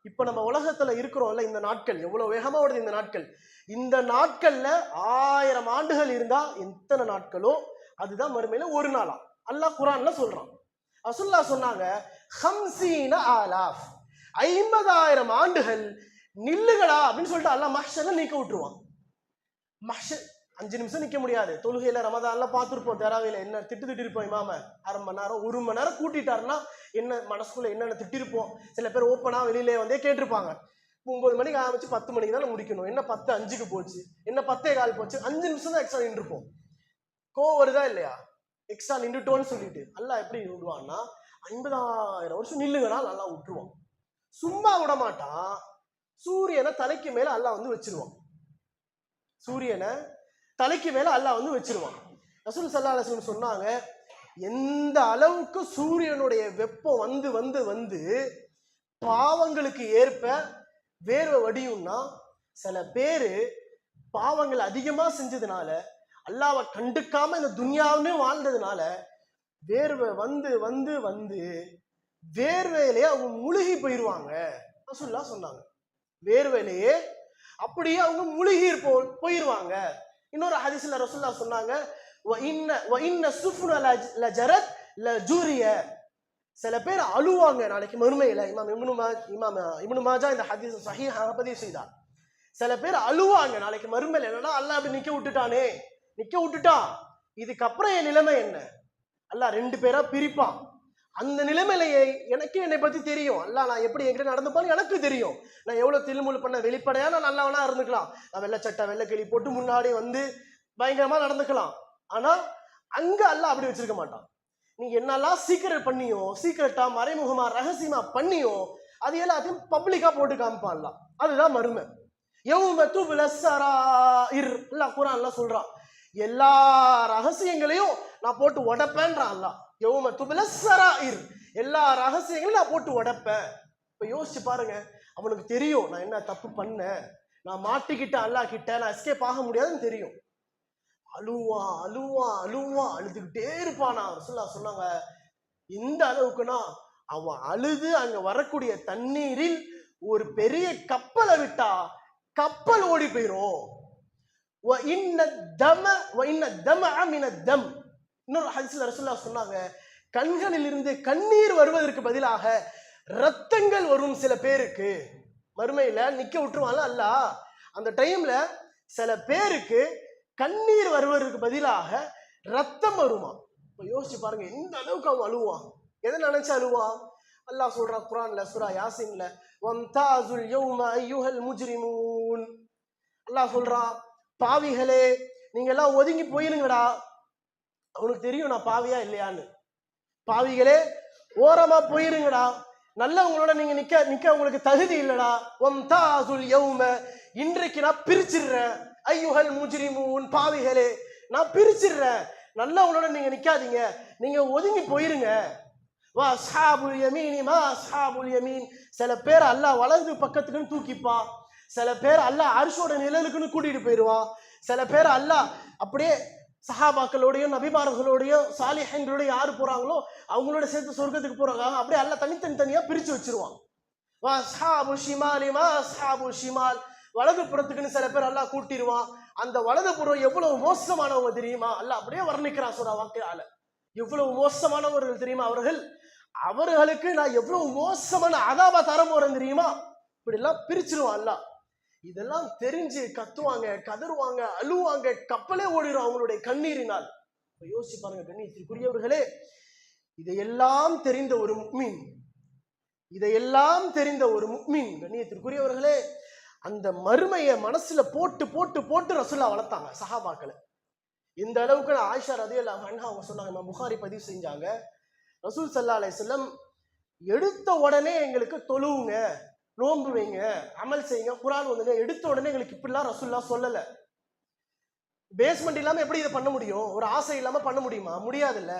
இப்ப நம்ம உலகத்துல இருக்கிறோம்ல, இந்த நாட்கள் எவ்வளவு வேகமா ஓடுது இந்த நாட்கள். இந்த நாட்கள்ல 1000 ஆண்டுகள் இருந்தா எத்தனை நாட்களோ அதுதான் மறுமையில ஒரு நாளா அல்லாஹ் குர்ஆன்ல சொல்றான். ரசூலுல்லாஹ் சொன்னாங்க 50,000 50,000 ஆண்டுகள் நில்லுகளா அப்படின்னு சொல்லிட்டு அல்லாஹ் மஹ்ஷர்ல நீக்க விட்டுருவான். மஹ்ஷர் 5 நிமிஷம் நிக்க முடியாது. தொழுகையில ரமதான்ல பார்த்துருப்போம், தராவில என்ன திட்டு இருப்போம் இமாம, அரை மணி நேரம் 1 மணி நேரம் கூட்டிட்டாருன்னா என்ன மனசுக்குள்ள என்னென்ன திட்டிருப்போம். சில பேர் ஓப்பனா வெளியிலே வந்தே கேட்டிருப்பாங்க, 9 மணிக்கு ஆரம்பிச்சு 10 மணிக்கு தானே முடிக்கணும், என்ன 10:05க்கு போச்சு, என்ன 10:15 போச்சு, 5 நிமிஷம் தான் எக்ஸ்ட்ரா நின்றுப்போம். கோவம் வருதா இல்லையா, எக்ஸ்ட்ரா நின்றுட்டோன்னு சொல்லிட்டு அல்லாஹ் எப்படி விடுவான்னா 50,000 வருஷம் நில்லுங்கனா நல்லா விட்டுருவான். சும்மா விட மாட்டான். சூரியனை தலைக்கு மேல அல்லாஹ் வந்து வச்சிருவான். சூரியனை தலைக்கு மேல அல்லாஹ் வந்து வச்சிருவான். ரசூல் ஸல்லல்லாஹு அலைஹி வஸல்லம் சொன்னாங்க, எந்த அளவுக்கு சூரியனுடைய வெப்பம் வந்து வந்து வந்து பாவங்களுக்கு ஏற்ப வேர்வை வடியும்னா, சில பேரு பாவங்கள் அதிகமா செஞ்சதுனால அல்லாஹ்வை கண்டுக்காம இந்த துன்யாவுன்னு வாழ்ந்ததுனால வேர்வை வந்து வந்து வந்து வேர்வையிலேயே அவங்க முழுகி போயிருவாங்க. ரசூலுல்லாஹ் சொன்னாங்க, வேர்வையிலேயே அப்படியே அவங்க முழுகி போயிருவாங்க. இன்னொரு ஹதீஸ்ல ரசூலுல்லாஹ் சொன்னாங்க, சில பேர் அழுவாங்க நாளைக்கு மறுமையில. இப்னு மாஜா இந்த ஹதீஸ் சஹீஹாக பதிவு செய்தார். சில பேர் அழுவாங்க நாளைக்கு மறுமையில. என்னன்னா அல்லாஹ் அப்படி நிக்க விட்டுட்டானே, நிக்க விட்டுட்டான், இதுக்கப்புறம் என் நிலைமை என்ன. அல்லாஹ் 2 பேரா பிரிப்பான். அந்த நிலைமையிலேயே எனக்கு என்னை பத்தி தெரியும். அல்லாஹ் நான் எப்படி என்கிட்ட நடந்துப்பான்னு எனக்கு தெரியும். நான் எவ்வளவு தில்முல் பண்ண வெளிப்படையா நான் நல்லவனா இருந்துக்கலாம். நான் வெள்ளை சட்டை வெள்ளை கிளி போட்டு முன்னாடி வந்து பயங்கரமா நடந்துக்கலாம். ஆனா அங்க அல்லாஹ் அப்படி வச்சிருக்க மாட்டான். நீ என்னெல்லாம் சீக்கிரட் பண்ணியோ, சீக்கிரட்டா மறைமுகமா ரகசியமா பண்ணியோ, அது எல்லாத்தையும் பப்ளிக்கா போட்டு காமிப்பான்ல. அதுதான் மறுமை. யௌம துப்ல ஸராயிர், அல்லாஹ் குர்ஆன்ல சொல்றான், எல்லா ரகசியங்களையும் நான் போட்டு உடைப்பேன்றான் அல்லாஹ். யௌம துப்ல ஸராயிர், எல்லா ரகசியங்களையும் நான் போட்டு உடைப்பேன். இப்ப யோசிச்சு பாருங்க, அவனுக்கு தெரியும் நான் என்ன தப்பு பண்ணேன், நான் மாட்டிக்கிட்டேன் அல்லாஹ் கிட்ட, நான் எஸ்கேப் ஆக முடியாதுன்னு தெரியும். அழுவான் அழுவான் அழுவான், அழுதுகிட்டே இருப்பானா. ரசூலுல்லாஹ் சொன்னாங்க, எந்த அளவுக்குன்னா அவன் அழுது அங்க வரக்கூடிய தண்ணீரில் ஒரு பெரிய கப்பலை விட்டா கப்பல் ஓடி போயிரும். இன்னொரு ஹதீஸ்ல ரசூலுல்லாஹ் சொன்னாங்க, கண்களில் இருந்து கண்ணீர் வருவதற்கு பதிலாக ரத்தங்கள் வரும் சில பேருக்கு. மறுமையில நிக்க விட்டுருவான்ல அல்லாஹ், அந்த டைம்ல சில பேருக்கு கண்ணீர் வருவதற்கு பதிலாக ரத்தம் வருமா. இப்ப யோசிச்சு பாருங்க, எந்த அளவுக்கு அவன் அழுவான், எதை நினைச்சு அழுவான். அல்லாஹ் சொல்றான் குர்ஆன்ல சூரா யாசீன்ல, வம்தாஸுல் யௌம அய்யுஹல் முஜ்ரிமூன். அல்லாஹ் சொல்றான், பாவிகளே நீங்க எல்லாம் ஒதுங்கி போயிருங்கடா. அவனுக்கு தெரியும் நான் பாவியா இல்லையான்னு. பாவிகளே ஓரமா போயிருங்கடா, நல்லவங்களோட நீங்க நிக்க உங்களுக்கு தகுதி இல்லடா. வம்தாசுல் யௌம, இன்றைக்கு நான் பிரிச்சிடுறேன். ஐயுஹல் முஜ்ரிமூன், பாவிகளே நான் பிரிச்சிடுறேன். நல்லவங்களோட நீங்க நிக்காதீங்க, நீங்க ஒதுங்கி போயிருங்க. வா அஸ்ஹாபுல் யமீனி மா அஸ்ஹாபுல் யமீன், சில பேர் அல்லாஹ் வலது பக்கத்துக்குன்னு தூக்கிப்பான், சில பேர் அல்லாஹ் அர்ஷோட நிழலுக்குன்னு கூட்டிட்டு போயிடுவான், சில பேர் அல்லாஹ் அப்படியே சஹாபாக்களோடையும் நபிமார்களோடையும் சாலிஹீன்களோடையும் யாரு போறாங்களோ அவங்களோட சேர்த்து சொர்க்கத்துக்கு போறாங்க, அப்படியே அல்லாஹ் தனித்தனியா பிரிச்சு வச்சிருவான். வா அஸ்ஹாபுல் ஷிமாலி மா அஸ்ஹாபுல் ஷிமால், வலது புறத்துக்குன்னு சில பேர் அல்லாஹ் கூட்டிடுவான். அந்த வலது புறம் எவ்வளவு மோசமானவங்க தெரியுமா, அல்லாஹ் அப்படியே வர்ணிக்கிறான் சூரா வாக்கியால. எவ்வளவு மோசமானவர்கள் தெரியுமா அவர்களுக்கு நான் எவ்வளவு மோசமான அதாபா தர போறேன் தெரியுமா. இப்படி எல்லாம் பிரிச்சிருவான் அல்லாஹ். இதெல்லாம் தெரிஞ்சு கத்துவாங்க, கதறுவாங்க, அழுவாங்க, கப்பலே ஓடிடும் அவங்களுடைய கண்ணீரினால். யோசிச்சு பாருங்க கண்ணியத்திற்குரியவர்களே, இதையெல்லாம் தெரிந்த ஒரு முஃமின், இதையெல்லாம் தெரிந்த ஒரு முஃமின் கண்ணியத்திற்குரியவர்களே, அந்த மறுமையை மனசுல போட்டு போட்டு போட்டு ரசூலுல்லாஹ் வளர்த்தாங்க சஹாபாக்களை. இந்த அளவுக்கு ஆயிஷா ரலியல்லாஹு அன்ஹா அவங்க சொன்னாங்க, புகாரி பதிவு செஞ்சாங்க, ரசூல் ஸல்லல்லாஹு அலைஹி வஸல்லம் எடுத்த உடனே எங்களுக்கு தொழுவுங்க, நோன்பு வைங்க, அமல் செய்யுங்க, குர்ஆன் ஓதுங்க, எடுத்த உடனே எங்களுக்கு இப்படிலாம் ரசூலுல்லாஹ் சொல்லல. பேஸ்மெண்ட் இல்லாம எப்படி இதை பண்ண முடியும், ஒரு ஆசை இல்லாம பண்ண முடியுமா, முடியாதுல்ல.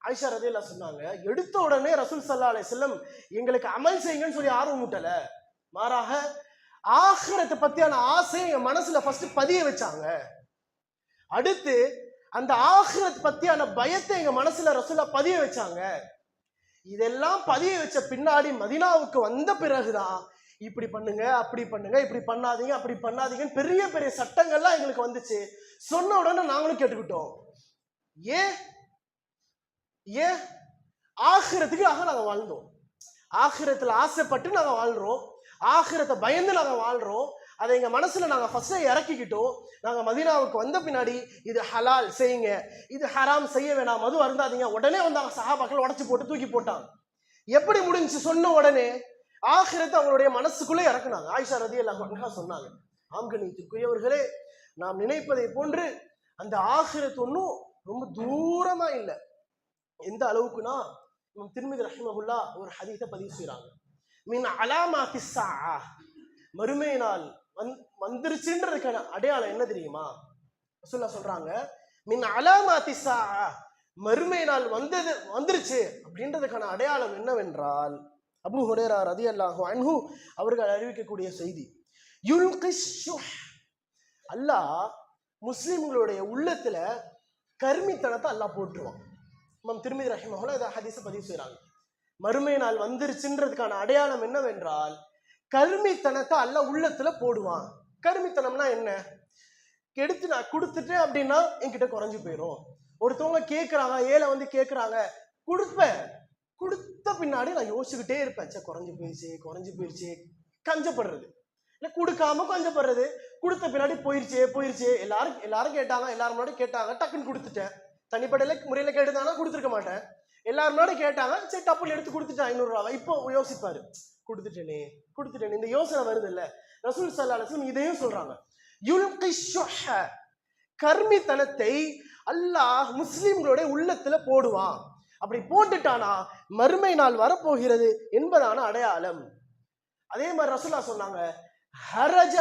ஆயிஷா ரலியல்லாஹு சொன்னாங்க, எடுத்த உடனே ரசூல் ஸல்லல்லாஹு அலைஹி வஸல்லம் எங்களுக்கு அமல் செய்யுங்கன்னு சொல்லி ஆர்வம் ஊட்டல, மாறாக ஆখিরাத்தை பத்தியான ஆசையை என் மனசுல ஃபர்ஸ்ட் பதிய வச்சாங்க. அடுத்து அந்த ஆখিরাத் பத்தியான பயத்தை எங்க மனசுல ரசூலுல்லாஹ் பதிய வச்சாங்க. இதெல்லாம் பதிய வச்ச பின்னாடி மதீனாவுக்கு வந்த பிறகுதான் இப்படி பண்ணுங்க, அப்படி பண்ணுங்க, இப்படி பண்ணாதீங்க, அப்படி பண்ணாதீங்கன்னு பெரிய பெரிய சட்டங்கள்லாம் எங்களுக்கு வந்துச்சு. சொன்ன உடனே நாங்களும் கேட்டுக்கிட்டோம். ஏன் ஏன் ஆখিরাத்துக்காக நாங்க வாழ்ந்தோம், ஆখিরাத்துல ஆசைப்பட்டு நாங்க வாழ்றோம், ஆখিরাத்தை பயந்து நாங்க வாழ்றோம். அதை எங்க மனசுல நாங்க ஃபர்ஸ்ட் இறக்கிக்கிட்டோம். நாங்க மதீனாவுக்கு வந்த பின்னாடி இது ஹலால் செய்யுங்க, இது ஹராம் செய்ய வேணாம், மது அருந்தாதீங்க, உடனே வந்தாங்க சஹாபாக்கள் உடைச்சு போட்டு தூக்கி போட்டாங்க. எப்படி முடிஞ்சு சொன்ன உடனே ஆখিরাத்தை அவங்களுடைய மனசுக்குள்ளே இறக்குனாங்க. ஆயிஷா ரலியல்லாஹு அன்ஹா சொன்னாங்க, ஆம் கண்ணியத்திற்குரியவர்களே, நாம் நினைப்பதை போன்று அந்த ஆখিরাத் ஒன்றும் ரொம்ப தூரமா இல்லை. எந்த அளவுக்குனா, திர்மிதி ரஹிமஹுல்லாஹ் ஒரு ஹதீஸை பதிவு செய்றாங்க, மின் அலாமாத்தி ஸாஅ, மறுமை நாள் வந்துருச்சுன்றதுக்கான அடையாளம் என்ன தெரியுமா, ரசூலுல்லாஹ் சொல்றாங்க, மின் அலாமாத்தி ஸாஅ, மறுமை நாள் வந்துருச்சு அப்படின்றதுக்கான அடையாளம் என்னவென்றால், அபூ ஹுரைரா ரலியல்லாஹு அன்ஹு அவர்கள் அறிவிக்கக்கூடிய செய்தி, யுல்கிஷ் ஷுஹ், அல்லாஹ் முஸ்லிம்களுடைய உள்ளத்துல கர்மித்தனத்தை அல்லாஹ் போட்டுருவான். இமாம் திர்மிதி ரஹிமஹுல்லாஹ் இந்த ஹதீஸை பதிவு செய்றாங்க. மறுமை நாள் வந்துருச்சுன்றதுக்கான அடையாளம் என்னவென்றால், கர்மித்தனத்தை அல்லாஹ் உள்ளத்துல போடுவான். கர்மித்தனம்னா என்ன, எடுத்து நான் கொடுத்துட்டேன் அப்படின்னா என்கிட்ட குறைஞ்சு போயிடும். ஒருத்தவங்க கேட்கறாங்க, ஏழை வந்து கேட்கறாங்க, கொடுப்பேன், கொடுத்த பின்னாடி நான் யோசிச்சுக்கிட்டே இருப்பேன், சே குறைஞ்சு போயிடுச்சு, கஞ்சப்படுறது, இல்லை கொடுக்காம கஞ்சப்படுறது, கொடுத்த பின்னாடி போயிருச்சு, எல்லாரும் கேட்டாங்க, எல்லாரும் முன்னாடி கேட்டாங்க, டக்குன்னு கொடுத்துட்டேன், தனிப்படையில முறையில கேட்டுதானா கொடுத்துருக்க மாட்டேன், எல்லாரும் முன்னாடி கேட்டாங்க, சரி டப்புன்னு எடுத்து கொடுத்துட்டேன் 500 ரூபாவை, இப்போ யோசிப்பாரு, கொடுத்துட்டேனே, இந்த யோசனை வருது இல்ல. ரசூல் ஸல்லல்லாஹு அலைஹி வஸல்லம் இதையும் சொல்றாங்க, யுல்கிஷ் ஷுஹ, கர்மித்தனத்தை அல்லாஹ் முஸ்லிம்களுடைய உள்ளத்துல போடுவான். அப்படி போட்டுட்டானா மறுமை நாள் வரப்போகிறது என்பதான அடையாளம். அதே மாதிரி ரசூலுல்லாஹ் சொன்னாங்க, ஹரஜ்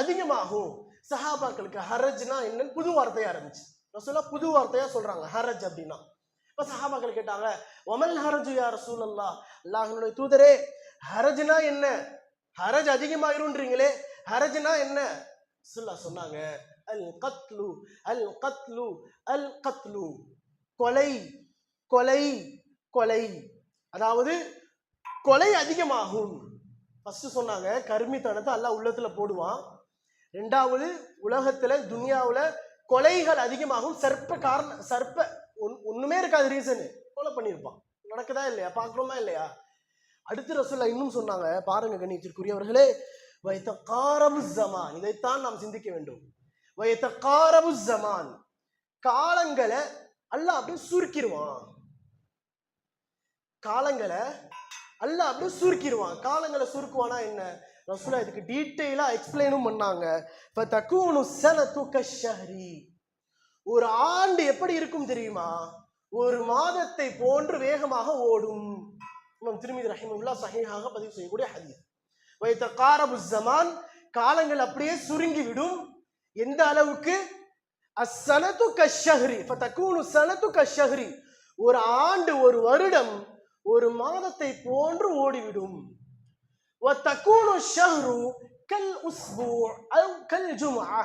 அதிகமாகும். சஹாபாக்களுக்கு ஹரஜ்னா என்னன்னு புது வார்த்தையா இருந்துச்சு. ரசூலுல்லாஹ் புது வார்த்தையா சொல்றாங்க ஹரஜ் அப்படின்னா. இப்ப சஹாபாக்கள் கேட்டாங்க, வமல் ஹரஜு யா ரசூலல்லாஹ், அல்லாஹ்வுடைய தூதரே ஹரஜ்னா என்ன, ஹரஜ் அதிகமாயிரும்ன்றீங்களே, ஹரஜ்னா என்ன? ரசூலுல்லாஹ் சொன்னாங்க, அல் கத்லு அல் கத்லு அல் கத்லு, கொலை, அதாவது கொலை அதிகமாகும். ஃபர்ஸ்ட் சொன்னாங்க கர்மித்தனத்தை அல்லாஹ் உள்ளத்துல போடுவான். ரெண்டாவது, உலகத்துல துனியாவுல கொலைகள் அதிகமாகும். சர்ப்ப ஒண்ணுமே இருக்காது, ரீசன் கொலை பண்ணிருப்பான். நடக்குதா இல்லையா, பாக்குறோமா இல்லையா? அடுத்து ரசூலுல்லாஹ் இன்னும் சொன்னாங்க, பாருங்க கண்ணியத்திற்குரியவர்களே, வயதகாரபு ஸமான், இதைத்தான் நாம் சிந்திக்க வேண்டும். வயதகாரபு ஸமான், காலங்களை அல்லாஹ் அப்படியே சுருக்கிடுவான். காலங்களை சுருக்குவானா என்ன? ரசூலுல்லாஹ் இதுக்கு டீட்டெயிலா எக்ஸ்பிளைனும் பண்ணாங்க. ஃபதகூனு ஸனது கஷ்ஷஹரி, ஒரு ஆண்டு எப்படி இருக்கும் தெரியுமா? ஒரு மாதத்தை போன்று வேகமாக ஓடும். இமாம் திர்மிதி ரஹிமஹுல்லாஹ் சஹீஹாக பதிவு செய்யக்கூடிய ஹதீஸ். வைதகாரபு ஸமான், காலங்கள் அப்படியே சுருங்கி விடும். எந்த அளவுக்கு? அஸ்ஸனது கஷ்ஷஹ்ரி ஃபதகூனு ஸனது கஷ்ஷஹ்ரி, ஒரு ஆண்டு ஒரு வருடம் ஒரு மாதத்தை போன்று ஓடிவிடும். வதகூனு ஷஹ்ரு கல் உஸ்பூ' அவ் கல் ஜும்ஆ,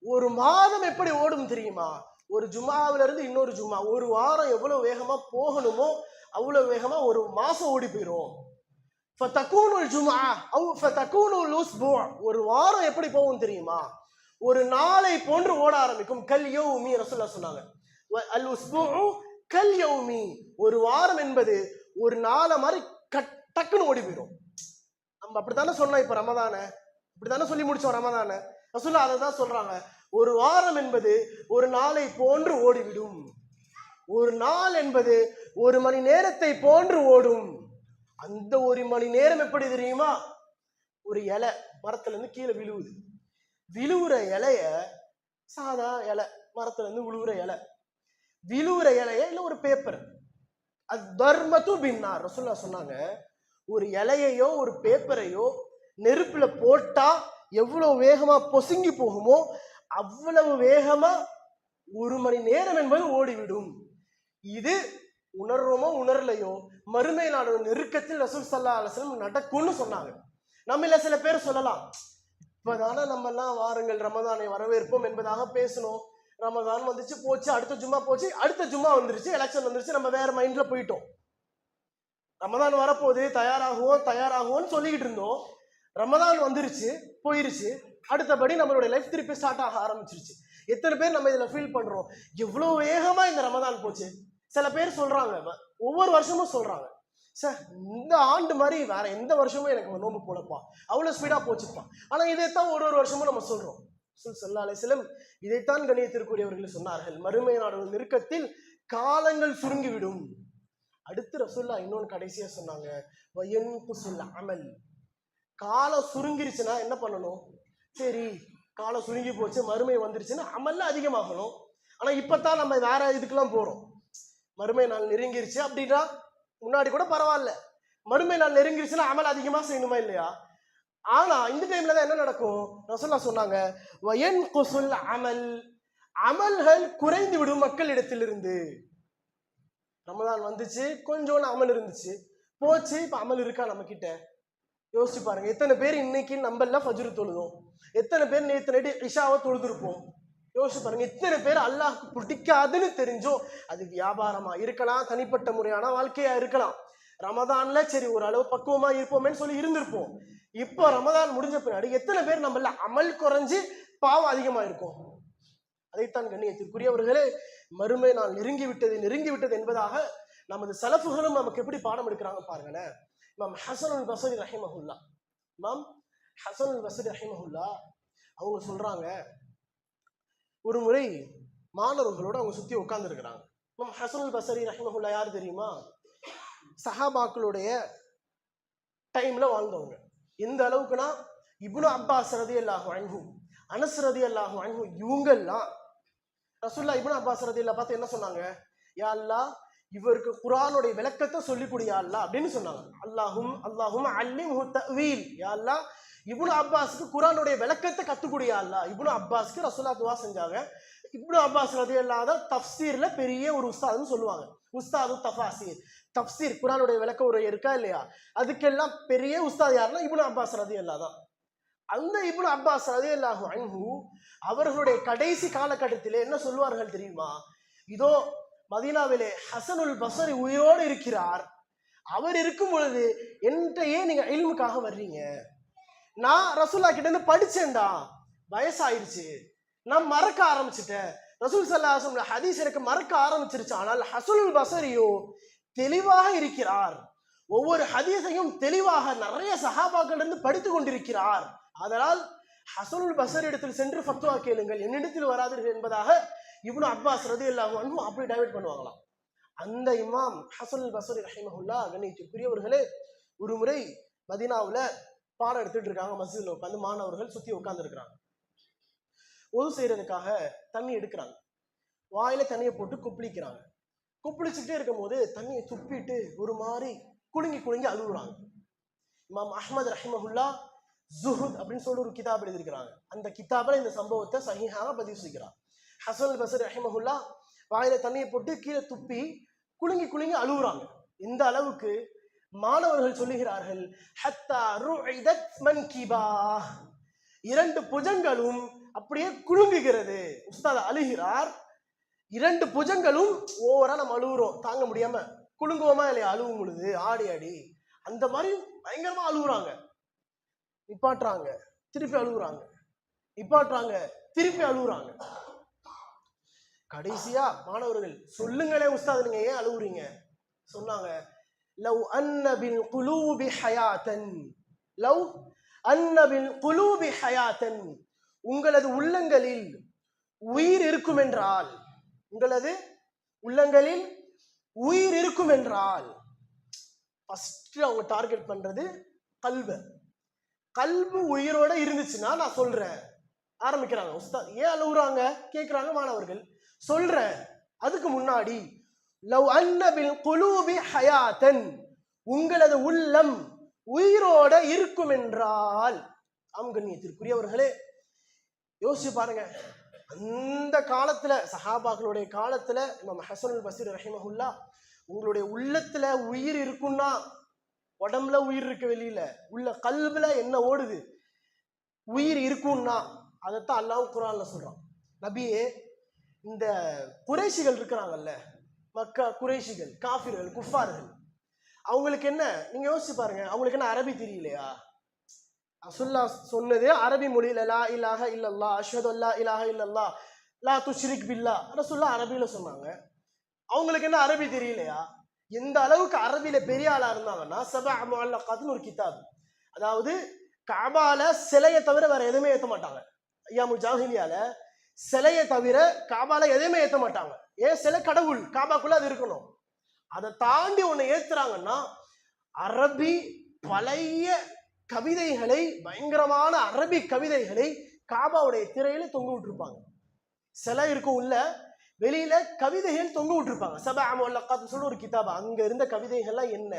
ஒரு மாதம் எப்படி ஓடும் தெரியுமா? ஒரு ஜும்ஆவில இருந்து இன்னொரு ஜும்ஆ, ஒரு வாரம் எவ்வளவு வேகமா போகணுமோ அவ்வளவு வேகமா ஒரு மாசம் ஓடி போயிடும். ஃபதகூனுல் ஜும்ஆ அவ் ஃபதகூனுல் உஸ்பூ', ஒரு வாரம் எப்படி போகும் தெரியுமா? ஒரு நாளை போன்று ஓட ஆரம்பிக்கும். கல் யௌமி, ரசூலுல்லாஹ் சொன்னாங்க. அல் உஸ்பூஉ கல் யௌமி, ஒரு வாரம் என்பது ஒரு நாளை மாதிரி டக்குன்னு ஓடி போயிடும். நம்ம அப்படித்தானே சொன்னோம். இப்ப ரமதான இப்படித்தானே சொல்லி முடிச்சோம். ரமதான ரசூலுல்லாஹ் அதை தான் சொல்றாங்க. ஒரு வாரம் என்பது ஒரு நாளை போன்று ஓடிவிடும். ஒரு நாள் என்பது ஒரு மணி நேரத்தை போன்று ஓடும். அந்த ஒரு மணி நேரம் எப்படி தெரியுமா? ஒரு இலை மரத்துல இருந்து கீழே விழுவுது. விழுவுற இலைய, சாதா இலை, மரத்துல இருந்து விழுவுற இலை, விழுவுற இலைய இல்ல ஒரு பேப்பர், அது தர்மத்து பின்னார் ரசூலுல்லாஹ் சொன்னாங்க. ஒரு இலையையோ ஒரு பேப்பரையோ நெருப்புல போட்டா எவ்வளவு வேகமா பொசுங்கி போகுமோ அவ்வளவு வேகமா ஒரு மணி நேரம் என்பது ஓடிவிடும். இது உணர்வோமோ உணரலையோ மறுமை நாடு நெருக்கத்தில் ரசூல் ஸல்லல்லாஹு அலைஹி வஸல்லம் நடக்கும்னு சொன்னாங்க. நம்மள சில பேர் சொல்லலாம், இப்பதானே நம்ம எல்லாம் வாருங்கள் ரமதானை வரவேற்போம் என்பதாக பேசணும். ரமதான் வந்துச்சு போச்சு, அடுத்த ஜும்மா போச்சு, அடுத்த ஜும்மா வந்துருச்சு, எலெக்ஷன் வந்துருச்சு, நம்ம வேற மைண்ட்ல போயிட்டோம். ரமதான் வரப்போது தயாராகுவோம்னு சொல்லிக்கிட்டு இருந்தோம். ரமதான் வந்துருச்சு, போயிருச்சு, அடுத்தபடி நம்மளுடைய லைஃப் திருப்பி ஸ்டார்ட் ஆக ஆரம்பிச்சிருச்சு. எத்தனை பேர் நம்ம இதுல ஃபீல் பண்றோம், எவ்வளவு வேகமா இந்த ரமதான் போச்சு. சில பேர் சொல்றாங்க, ஒவ்வொரு வருஷமும் சொல்றாங்க, சார் இந்த ஆண்டு மாதிரி வேற எந்த வருஷமும் எனக்கு நோம்பு போலப்பா, அவ்வளவு ஸ்பீடா போச்சுப்பா. ஆனா இதைத்தான் ஒரு வருஷமும் நம்ம சொல்றோம். ஸல்லல்லாஹு அலைஹி வஸல்லம் இதைத்தான் கண்ணியத்திற்குரியவர்கள் சொன்னார்கள், மறுமை நாடு நெருக்கத்தில் காலங்கள் சுருங்கிவிடும். அடுத்து ரசூலுல்லாஹ் இன்னொன்று கடைசியா சொன்னாங்க, வயன்குசுல் அமல், காலம் சுருங்கிருச்சுன்னா என்ன பண்ணணும்? சரி காலம் சுருங்கி போச்சு, மறுமை வந்துருச்சுன்னா அமல்ல அதிகமாகணும். ஆனா இப்பதான் நம்ம வேற இதுக்கெல்லாம் போறோம். மறுமை நாள் நெருங்கிருச்சு அப்படின்னா முன்னாடி கூட பரவாயில்ல, மறுமை நாள் நெருங்கிருச்சுன்னா அமல் அதிகமா செய்யணுமா இல்லையா? ஆனா இந்த டைம்ல தான் என்ன நடக்கும்? ரசூலுல்லாஹ் சொன்னாங்க, வயன்குசுல் அமல், அமல்கள் குறைந்து விடும் மக்களிடத்திலிருந்து. ரமதான் வந்துச்சு, கொஞ்சோண்டு அமல் இருந்துச்சு, போச்சு, இப்ப அமல் இருக்கா நம்ம கிட்ட? யோசிச்சு பாருங்க. எத்தனை பேர் இன்னைக்கு நம்மள ஃபஜ்ர் தொழுதோம்? எத்தனை பேர் நேற்று நைட்டு இஷாவை தொழுதுருப்போம்? யோசிச்சு பாருங்க. எத்தனை பேர் அல்லாஹ்க்கு பிடிக்காதுன்னு தெரிஞ்சோ, அது வியாபாரமா இருக்கலாம், தனிப்பட்ட முறையான வாழ்க்கையா இருக்கலாம், ரமதான்ல சரி ஒரு அளவு பக்குவமா இருப்போமேன்னு சொல்லி இருந்திருப்போம். இப்போ ரமதான் முடிஞ்ச பின்னாடி எத்தனை பேர் நம்மள அமல் குறைஞ்சு பாவம் அதிகமா இருக்கும்? அதைத்தான் கண்ணியத்திற்குரியவர்களே, மறுமை நாள் நெருங்கி விட்டது என்பதாக நமது சலஃபுகளும் நமக்கு எப்படி பாடம் எடுக்கிறாங்க பாருங்களேன். இமாம் ஹஸனுல் பஸரி ரஹிமஹுல்லா, இமாம் ஹஸனுல் பஸரி ரஹிமஹுல்லா அவங்க சொல்றாங்க, ஒரு முறை மாணவர்களோட அவங்க சுத்தி உட்கார்ந்து இருக்கிறாங்க. இமாம் ஹஸனுல் பஸரி ரஹிமஹுல்லா யார் தெரியுமா? சஹாபாக்களுடைய டைம்ல வாழ்ந்தவங்க. எந்த அளவுக்குன்னா, இப்னு அப்பாஸ் ரலியல்லாஹு அன்ஹு, அனஸ் ரலியல்லாஹு அன்ஹு, இவங்கெல்லாம் ரசூலுல்லாஹ் இப்னு அப்பாஸ் ரலியல்லாஹு பார்த்து என்ன சொன்னாங்க? யா அல்லாஹ், இவருக்கு குர்ஆனுடைய விளக்கத்தை சொல்லி கொடு யா அல்லாஹ் அப்படின்னு சொன்னாங்க. அல்லாஹும் அல்லிம்ஹு தஅவீல், யா அல்லாஹ் இப்னு அப்பாஸ்க்கு குர்ஆனுடைய விளக்கத்தை கத்துக் கொடு யா அல்லாஹ். இப்னு அப்பாஸ்க்கு ரசூலுல்லாஹ் துஆ செஞ்சாங்க. இப்னு அப்பாஸ் ரலியல்லாஹு தான் தஃப்சீர்ல பெரிய ஒரு உஸ்தாதுன்னு சொல்லுவாங்க. உஸ்தாது தஃபாசீர், தஃப்சீர் குர்ஆனுடைய விளக்க உரை இருக்கா இல்லையா, அதுக்கெல்லாம் பெரிய உஸ்தாத் யாருன்னா இப்னு அப்பாஸ் ரலியல்லாஹு தான். அந்த இப்னு அப்பாஸ் ரலியல்லாஹு அன்ஹு அவர்களுடைய கடைசி காலகட்டத்திலே என்ன சொல்வார்கள் தெரியுமா? இதோ மதீனாவிலே ஹஸனுல் பஸரி உயிரோடு இருக்கிறார், அவர் இருக்கும் பொழுது என்கிட்டயே நீங்க இல்முக்காக வர்றீங்க. நான் ரசூலுல்லாஹ் கிட்ட இருந்து படிச்சேன்டா, வயசாயிருச்சு, நான் மறக்க ஆரம்பிச்சுட்டேன். ரசூல் ஸல்லல்லாஹு அலைஹி வஸல்லம் ஹதீஸ் எனக்கு மறக்க ஆரம்பிச்சிருச்சு. ஆனால் ஹஸனுல் பஸரியோ தெளிவாக இருக்கிறார், ஒவ்வொரு ஹதீஸையும் தெளிவாக நிறைய சஹாபாக்கள் இருந்து படித்து கொண்டிருக்கிறார். அதனால் ஹஸனுல் பஸரி இடத்தில் சென்று ஃபத்வா கேளுங்கள், என்னிடத்தில் வராதீர்கள் என்பதாக இப்னு அப்பாஸ் ரலியல்லாஹு அன்ஹு அப்படி டைவர்ட் பண்ணுவாங்களாம். அந்த இமாம் ஹஸனுல் பஸரி ரஹிமஹுல்லாஹ் கண்ணியத்திற்குரியவர்களே, ஒரு முறை மதீனாவுல பாடம் எடுத்துட்டு இருக்காங்க. மஸ்ஜித்ல உட்காந்து மாணவர்கள் சுத்தி உட்கார்ந்து இருக்கிறாங்க. ஒது செய்யறதுக்காக தண்ணி எடுக்கிறாங்க, வாயில தண்ணியை போட்டு குப்பிளிக்கிறாங்க. கொப்பளிச்சுட்டே இருக்கும் போது தண்ணியை துப்பிட்டு ஒரு மாதிரி குலுங்கி குலுங்கி அழுகுறாங்க. இமாம் அஹ்மத் ரஹிமஹுல்லா ஜுஹுத் அப்படின்னு சொல்லி ஒரு கிதாப் எழுதியிருக்கிறாங்க. அந்த கிதாபில் இந்த சம்பவத்தை சஹீஹாக பதிவு செய்கிறார். ஹசன் அல் பஸ்ரி ரஹிமஹுல்லா வாயில தண்ணியை போட்டு கீழே துப்பி குலுங்கி குலுங்கி அழுகுறாங்க. இந்த அளவுக்கு மாணவர்கள் சொல்லுகிறார்கள், ஹத்தா ருஇதத் மன்கிபா, 2 புஜங்களும் அப்படியே குலுங்குகிறது. உஸ்தாத் அழுகிறார், 2 புஜங்களும் ஓவரா நம்ம அழுகுறோம், தாங்க முடியாம குலுங்குவோமா இல்லையா அழுவும் பொழுது ஆடி ஆடி, அந்த மாதிரி பயங்கரமா அழுகுறாங்க. நிப்பாட்டுறாங்க, திருப்பி அழுகுறாங்க, நிப்பாட்டுறாங்க, திருப்பி அழுகுறாங்க. கடைசியா மாணவர்கள், சொல்லுங்களே உஸ்தாத் நீங்க ஏன் அழுகுறீங்க? சொன்னாங்க, லவ் அன்ன பில் குலூபி ஹயாத்தன், லவ் அன்ன பில் குலூபி ஹயாத்தன், உங்களது உள்ளங்களில் உயிர் இருக்கும் என்றால், உங்களது உள்ளங்களில் உயிர் இருக்கும் என்றால், ஃபர்ஸ்ட் அவங்க டார்கெட் பண்றது கல்பு. கல்பு உயிரோட இருந்துச்சுன்னா நான் சொல்றேன் ஆரம்பிக்கிறாங்க. உஸ்தாத் ஏன் அழுகுறாங்க கேட்கிறாங்க மாணவர்கள். சொல்றேன், அதுக்கு முன்னாடி லவ் அன்ன பில் குலூபி ஹயாத்தன், உங்களது உள்ளம் உயிரோட இருக்கும் என்றால். கண்ணியத்திற்குரியவர்களே, யோசிச்சு பாருங்க, அந்த காலத்துல சஹாபாக்களுடைய காலத்துல இமாம் ஹசன் அல் பஸ்ரி ரஹிமஹுல்லா, உங்களுடைய உள்ளத்துல உயிர் இருக்குன்னா, உடம்புல உயிர் இருக்கு, வெளியில உள்ள கல்புல என்ன ஓடுது, உயிர் இருக்கும்னா அதைத்தான் அல்லாஹ் குர்ஆன்ல சொல்றான். நபியே, இந்த குறைஷிகள் இருக்கிறாங்கல்ல, மக்கா குறைஷிகள், காஃபிர்கள், குஃபார்கள், அவங்களுக்கு என்ன நீங்க யோசிச்சு பாருங்க, அவங்களுக்கு என்ன அரபி தெரியலையா? ரசூலுல்லாஹ் சொன்னது அரபி மொழியில, லா இலாஹ இல்லல்லாஹ் அஷ்ஹது அல்லா இலாஹ இல்லல்லாஹ் லா துஷ்ரிக் பில்லாஹ், ரசூலுல்லாஹ் அரபியில சொன்னாங்க. அவங்களுக்கு என்ன அரபி தெரியலையா? எந்த அளவுக்கு அரபியில பெரிய ஆளா இருந்தாங்கன்னா, சபா முஅல்லகாத்னு ஒரு கிதாப், அதாவது கஅபால சிலையை தவிர வேற எதுவுமே ஏற்ற மாட்டாங்க. ஐயாமுல் ஜாஹிலியால சிலையை தவிர காபால எதையுமே ஏற்ற மாட்டாங்க. ஏன்? சிலை கடவுள், காபாக்குள்ள அது இருக்கணும். அதை தாண்டி ஒண்ணு ஏத்துறாங்கன்னா, அரபி பழைய கவிதைகளை, பயங்கரமான அரபி கவிதைகளை காபாவுடைய திரையில தொங்க விட்டுருப்பாங்க. சிலை இருக்கும் உள்ள, வெளியில கவிதைகள் தொங்க விட்டுருப்பாங்க. சபா முஅல்லகாத்னு சொல்லி ஒரு கிதாப், அங்க இருந்த கவிதைகள்லாம் என்ன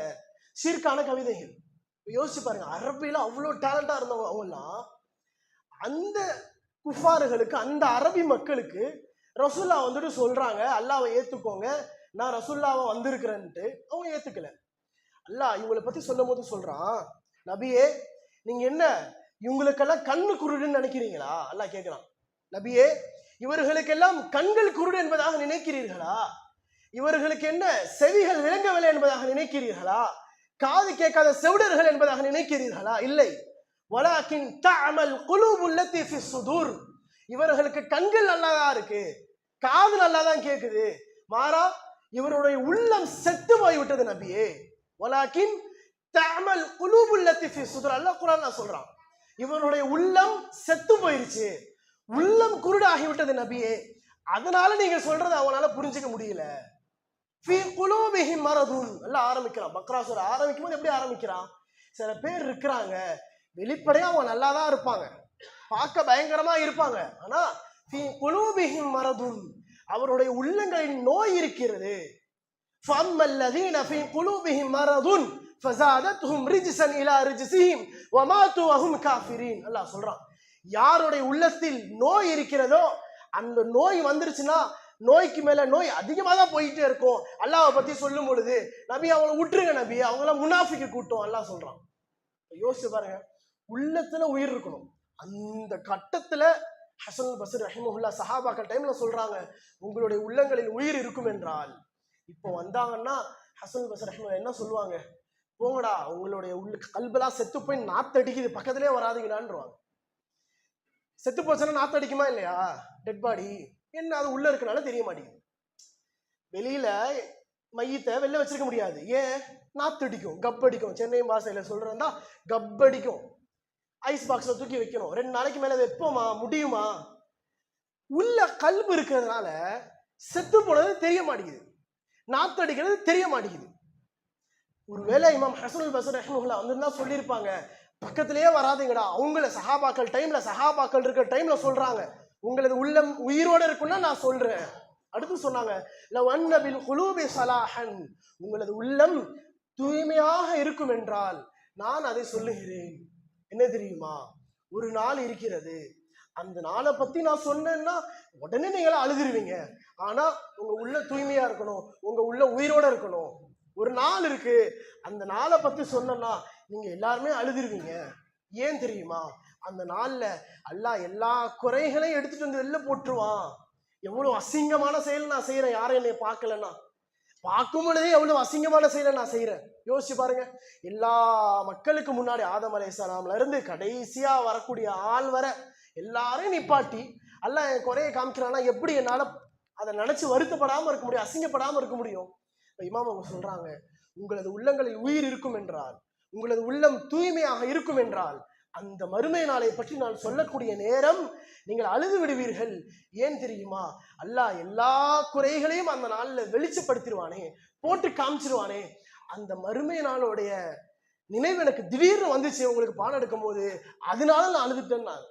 ஷிர்கான கவிதைகள். யோசிச்சு பாருங்க, அரபியில அவ்வளவு டேலண்டா இருந்தவங்க அவங்கலாம். அந்த குஃபார்களுக்கு, அந்த அரபி மக்களுக்கு ரசூல்லா வந்துட்டு சொல்றாங்க, அல்லாவை ஏத்துக்கோங்க, நான் ரசூல்லாவை வந்திருக்கிறேன்ட்டு. அவங்க ஏத்துக்கல. அல்லாஹ் இவங்களை பத்தி சொல்லும் போது சொல்றான், நபியே நீங்க என்ன இவங்களுக்கெல்லாம் கண்ணு குருடுன்னு நினைக்கிறீங்களா? அல்லாஹ் கேட்கிறான், நபியே இவர்களுக்கெல்லாம் கண்கள் குருடு என்பதாக நினைக்கிறீர்களா? இவர்களுக்கு என்ன செவிகள் விளங்கவில்லை என்பதாக நினைக்கிறீர்களா? காது கேட்காத செவிடர்கள் என்பதாக நினைக்கிறீர்களா? இல்லை. வலாக்கின் தஅமல் குலூபுல் லத்தி ஃபி ஸுதூர், இவர்களுக்கு கண்கள் நல்லாதான் இருக்கு, காது நல்லாதான் கேக்குது, மாறா இவருடைய உள்ளம் செத்து போய்விட்டது நபியே. வலாக்கின் தஅமல் குலூபுல் லத்தி ஃபி ஸுதூர், அல்லாஹ் குர்ஆன்ல சொல்றான், இவருடைய உள்ளம் செத்து போயிருச்சு, உள்ளம் குருடாகிவிட்டது நபியே, அதனால நீங்க சொல்றதை அவனால புரிஞ்சுக்க முடியல. ஃபீ குலூபிஹிம் மரதுன், அல்லாஹ் ஆரம்பிக்கிறான். பக்ரா சூரா ஆரம்பிக்கும் போது எப்படி ஆரம்பிக்கிறான்? சில பேர் இருக்கிறாங்க, வெளிப்படையா அவங்க நல்லா தான் இருப்பாங்க, பார்க்க பயங்கரமா இருப்பாங்க, ஆனா ஃபீ குலூபிஹிம் மரதுன், அவருடைய உள்ளங்களில் நோய் இருக்கிறது. ஃபம்மல்லதீன ஃபீ குலூபிஹிம் மரதுன் ஃபஸாதத்ஹும் ரிஜ்ஸன் இலா ரிஜ்ஸிஹிம் வமாது வஹும் காஃபிரீன். அல்லாஹ் சொல்றான், யாருடைய உள்ளத்தில் நோய் இருக்கிறதோ, அந்த நோய் வந்துருச்சுன்னா நோய்க்கு மேல நோய் அதிகமா தான் போயிட்டே இருக்கும். அல்லாஹ்வை பத்தி சொல்லும் பொழுது, நபி அவங்கள விட்டுருங்க நபி, அவங்களாம் முனாஃபிக்கு கூட்டம், அல்லாஹ் சொல்றான். யோசிச்சு பாருங்க, உள்ளத்துல உயிர் இருக்கணும். அந்த கட்டத்துல ஹசன் அல் பஸ்ரி ரஹிமஹுல்லா சஹாபாக்கள் டைம்ல சொல்றாங்க, உங்களுடைய உள்ளங்களில் உயிர் இருக்கும் என்றால். இப்போ வந்தாங்கன்னா ஹசன் அல் பஸ்ரி ரஹிமஹுல்லா என்ன சொல்லுவாங்க? போங்கடா, உங்களுடைய உள்ள கல்பெல்லாம் செத்து போய் நாத்தடிக்குது, பக்கத்திலே வராதீங்கடான்றாங்க. செத்து போச்சுன்னா நாத்தடிக்குமா இல்லையா? டெட் பாடி என்ன, அது உள்ள இருக்கனால தெரிய மாட்டேங்குது. வெளியில மையத்தை வெளில வச்சிருக்க முடியாது. ஏன்? நாத்தடிக்கும், கப்படிக்கும். சென்னை பாஷையில சொல்றதா கப்படிக்கும். ஐஸ் பாக்ஸ்ல தூக்கி வைக்கணும், 2 நாளைக்கு மேல வைப்போமா முடியுமா? உள்ள கல்பு இருக்கிறதுனால செத்து போனது தெரிய மாட்டேங்குது, நாத்தடிக்கிறது தெரிய மாட்டேங்குது. ஒருவேளை இமாம் ஹசன் அல் பஸ்ரி ரஹ்மத்துல்லாஹி வந்திருந்தா சொல்லியிருப்பாங்க, பக்கத்திலேயே வராதீங்கடா. அவங்கள சஹாபாக்கள் டைம்ல, சஹாபாக்கள் இருக்கிற டைம்ல சொல்றாங்க, உங்களது உள்ளம் உயிரோட இருக்குன்னா நான் சொல்றேன். அடுத்து சொன்னாங்க லவ் அன்ன பில் குலூபி ஸலாஹன், உங்களது உள்ளம் தூய்மையாக இருக்கும் என்றால் நான் அதை சொல்லுகிறேன். என்ன தெரியுமா, ஒரு நாள் இருக்கிறது, அந்த நாளை பத்தி நான் சொன்னேன்னா உடனே நீங்களா அழுதுருவீங்க. ஆனா உங்க உள்ள தூய்மையா இருக்கணும், உங்க உள்ள உயிரோட இருக்கணும். ஒரு நாள் இருக்கு, அந்த நாளை பத்தி சொன்னா நீங்க எல்லாருமே அழுதுருவீங்க. ஏன் தெரியுமா, அந்த நாள்ல அல்லாஹ் எல்லா குறைகளையும் எடுத்துட்டு வந்து வெளில போட்டுருவான். எவ்வளவு அசிங்கமான செயல் நான் செய்யறேன், யாரும் என்னை பார்க்கலன்னா, பார்க்கும் பொழுதே எவ்வளவு அசிங்கமான செயலை நான் செய்யறேன். யோசிச்சு பாருங்க, எல்லா மக்களுக்கு முன்னாடி ஆதம் அலைஹிஸ்ஸலாம்ல இருந்து கடைசியா வரக்கூடிய ஆள் வர எல்லாரையும் நிப்பாட்டி அல்லாஹ் என் குறையை காமிக்கிறான்னா எப்படி என்னால அதை நினைச்சு வருத்தப்படாம இருக்க முடியும், அசிங்கப்படாம இருக்க முடியும்? இமாம் அவங்க சொல்றாங்க, உங்களது உள்ளங்களில் உயிர் இருக்கும் என்றால், உங்களது உள்ளம் தூய்மையாக இருக்கும் என்றால், அந்த மறுமை நாளை பற்றி நான் சொல்லக்கூடிய நேரம் நீங்கள் அழுது விடுவீர்கள். ஏன் தெரியுமா, அல்லாஹ் எல்லா குறைகளையும் அந்த நாள்ல வெளிச்சப்படுத்திடுவானே, போட்டு காமிச்சிருவானே. அந்த மறுமை நாளுடைய நினைவு எனக்கு திடீர்னு வந்துச்சு உங்களுக்கு பாடம் எடுக்கும் போது, அதனால நான் அழுதுட்டேன்.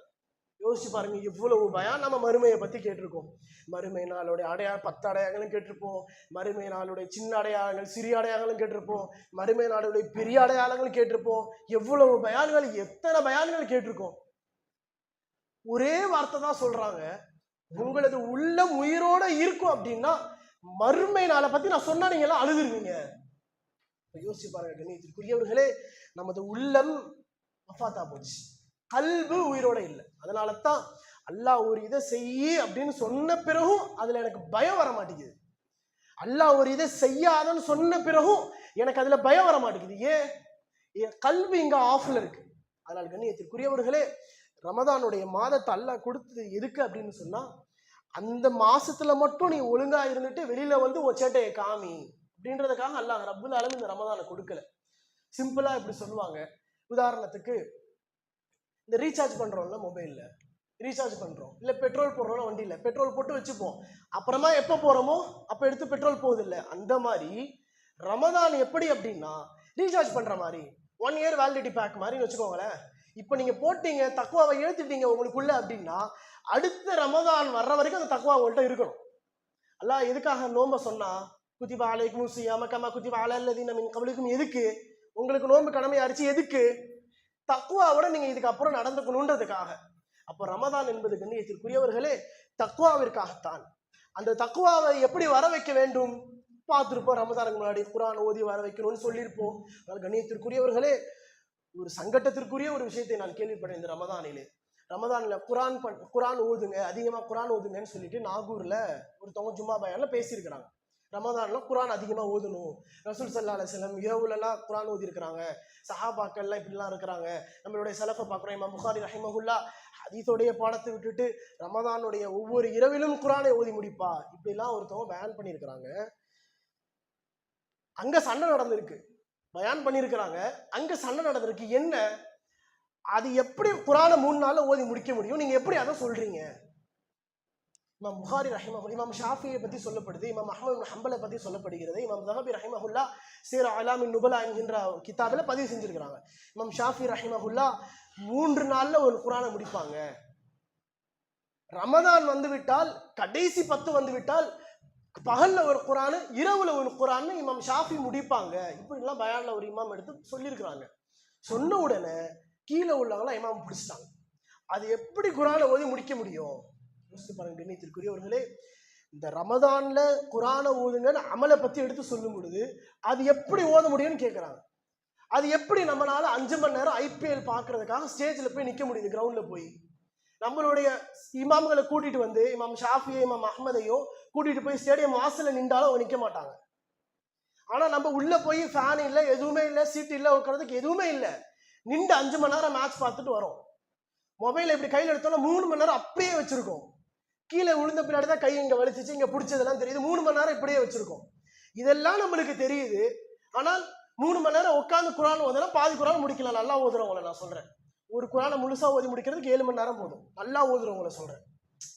யோசிச்சு பாருங்க, இவ்வளவு பயம் நம்ம மறுமையை பத்தி கேட்டிருக்கோம். மறுமை நாளுடைய அடையாளம் 10 அடையாளங்களும் கேட்டிருப்போம், மறுமை நாளுடைய சின்ன அடையாளங்கள் சிறிய அடையாளங்களும் கேட்டிருப்போம், மறுமை நாளுடைய பெரிய அடையாளங்களும் கேட்டிருப்போம். எவ்வளவு பயான்கள், எத்தனை பயான்கள் கேட்டிருக்கோம். ஒரே வார்த்தை தான் சொல்றாங்க, உங்களது உள்ளம் உயிரோட இருக்கும் அப்படின்னா மறுமை நாளை பத்தி நான் சொன்னா நீங்க எல்லாம் அழுதுருவீங்க. யோசிச்சு பாருங்க கண்ணியத்திற்குரியவர்களே, நமது உள்ளம் வஃபாத்தா போச்சு, கல்பு உயிரோட இல்லை. அதனால தான் அல்லாஹ் ஒரு இதை செய்ய அப்படின்னு சொன்ன பிறகும் அதுல எனக்கு பயம் வர மாட்டேங்குது. அல்லாஹ் ஒரு இதை செய்யாதன்னு சொன்ன பிறகும் எனக்கு அதுல பயம் வர மாட்டேங்குது. ஏன், என் கல்வி இங்க ஆஃப்ல இருக்கு. அதனால் கண்ணியத்திற்குரியவர்களே, ரமதானுடைய மாதத்தை அல்லாஹ் கொடுத்தது எதுக்கு அப்படின்னு சொன்னா, அந்த மாசத்துல மட்டும் நீ ஒழுங்கா இருந்துட்டு வெளியில வந்து ஒரு சேட்டையை காமி அப்படின்றதுக்காக அல்லாஹ் ரப்புல் ஆலமீன் இந்த ரமதானை கொடுக்கல. சிம்பிளா இப்படி சொல்லுவாங்க, உதாரணத்துக்கு இந்த ரீசார்ஜ் பண்றோம்ல, மொபைல்ல ரீசார்ஜ் பண்றோம், இல்ல பெட்ரோல் போடுறோம் வண்டியில, பெட்ரோல் போட்டு வச்சுப்போம், அப்புறமா எப்ப போறோமோ அப்ப எடுத்து பெட்ரோல் போகுது இல்ல. அந்த மாதிரி ரமதான் எப்படி அப்படின்னா ரீசார்ஜ் பண்ற மாதிரி 1 இயர் வேலிடிட்டி பேக் மாதிரி வச்சுக்கோங்களேன். இப்ப நீங்க போட்டீங்க, தக்குவாவை எழுத்துட்டீங்க உங்களுக்குள்ள அப்படின்னா, அடுத்த ரமதான் வர்ற வரைக்கும் அந்த தக்குவா உங்கள்கிட்ட இருக்கணும். அல்லாஹ் எதுக்காக நோம்ப சொன்னா, குத்திபா அலைக்கும் சியாம கமா குத்திபா அலல்லதீன மின் கப்லிக்கும், எதுக்கு உங்களுக்கு நோன்பு கடமையாயிருச்சு, எதுக்கு, தக்குவாவோட நீங்க இதுக்கு அப்புறம் நடந்துக்கணுன்றதுக்காக. அப்போ ரமதான் என்பது கண்ணியத்திற்குரியவர்களே தக்குவாவிற்காகத்தான். அந்த தக்குவாவை எப்படி வர வைக்க வேண்டும் பார்த்துருப்போம். ரமதானுக்கு முன்னாடி குரான் ஓதி வர வைக்கணும்னு சொல்லியிருப்போம். அதனால் கண்ணியத்திற்குரியவர்களே, ஒரு சங்கட்டத்திற்குரிய ஒரு விஷயத்தை நான் கேள்விப்பட்டேன் இந்த ரமதானிலே. ரமதான்ல குரான் ஓதுங்க, அதிகமா குரான் ஓதுங்கன்னு சொல்லிட்டு நாகூர்ல ஒருத்தவங்க ஜும்மா பயான்ல பேசியிருக்கிறாங்க. ரமதான்ல குரான் அதிகமா ஓதணும், ரசூல் ஸல்லல்லாஹு அலைஹி வஸல்லம் இரவுலலாம் குரான் ஓதி இருக்கிறாங்க, சஹாபாக்கள்லாம் இப்படிலாம் இருக்கிறாங்க. நம்மளுடைய சலஃபை பார்க்குறோம், இமாம் புகாரி ரஹிமஹுல்லா ஹதீஸோடைய பாடத்தை விட்டுட்டு ரமதானுடைய ஒவ்வொரு இரவிலும் குரானை ஓதி முடிப்பா, இப்படிலாம் ஒருத்தவங்க பயான் பண்ணியிருக்கிறாங்க. அங்க சண்டை நடந்திருக்கு, பயான் பண்ணியிருக்கிறாங்க, அங்க சண்டை நடந்திருக்கு. என்ன, அது எப்படி குரானை 3 நாள்ல ஓதி முடிக்க முடியும், நீங்க எப்படி அதை சொல்றீங்க? இமாம் புகாரி ரஹிமஹுல்லா, இமாம் ஷாஃபியை பத்தி சொல்லப்படுது, இமாம் அஹ்மத் இப்னு ஹம்பலை பத்தி சொல்லப்படுகிறது, இமாம் ஸஹபி ரஹிமஹுல்லா சீர் அலாமின் நுபலா என்கின்ற கிதாபில் பதிவு செஞ்சிருக்கிறாங்க. இமாம் ஷாஃபி ரஹிமஹுல்லா 3 நாள்ல ஒரு குரானை முடிப்பாங்க. ரமதான் வந்து விட்டால், கடைசி 10 வந்து விட்டால், பகல்ல ஒரு குரானு இரவுல ஒரு குரான் இமாம் ஷாஃபி முடிப்பாங்க. இப்படிலாம் பயான்ல ஒரு இமாம் எடுத்து சொல்லியிருக்கிறாங்க. சொன்ன உடனே கீழே உள்ளவங்களாம் இமாம் பிடிச்சிட்டாங்க. அது எப்படி குரானை ஓதி முடிக்க முடியும்? பாருங்க கண்ணியத்திற்குரியவர்களே, இந்த ரமதான்ல குரானை ஓதுங்கன்னு அமலை பத்தி எடுத்து சொல்லும் பொழுது அது எப்படி ஓத முடியும்னு கேட்கிறாங்க. அது எப்படி நம்மளால 5 மணி நேரம் IPL பாக்குறதுக்காக ஸ்டேஜ்ல போய் நிக்க முடியுது? கிரவுண்ட்ல போய் நம்மளுடைய இமாம்களை கூட்டிட்டு வந்து, இமாம் ஷாஃபியோ இமாம் அஹ்மதையோ கூட்டிட்டு போய் ஸ்டேடியம் வாசல்ல நின்றாலும் அவங்க நிக்க மாட்டாங்க. ஆனா நம்ம உள்ள போய் ஃபேன் இல்ல, எதுவுமே இல்ல, சீட் இல்ல, உட்கார்றதுக்கு எதுவுமே இல்ல, நின்று 5 மணி நேரம் மேட்ச் பார்த்துட்டு வரோம். மொபைல் இப்படி கையில் எடுத்தாலும் 3 மணி நேரம் அப்படியே வச்சிருக்கோம். கீழே விழுந்த பின்னாடி தான் கை இங்க வலிச்சிச்சு, இங்க பிடிச்சதெல்லாம் தெரியுது, 3 மணி நேரம் இப்படியே வச்சிருக்கோம். இதெல்லாம் நம்மளுக்கு தெரியுது. ஆனால் 3 மணி நேரம் உட்காந்து குரான் ஓதுனா பாதி குரான் முடிக்கலாம். நல்லா ஓதுறவங்களை நான் சொல்றேன், ஒரு குரானை முழுசா ஓதி முடிக்கிறதுக்கு 7 மணி நேரம் போதும். நல்லா ஓதுறவங்கள சொல்றேன்,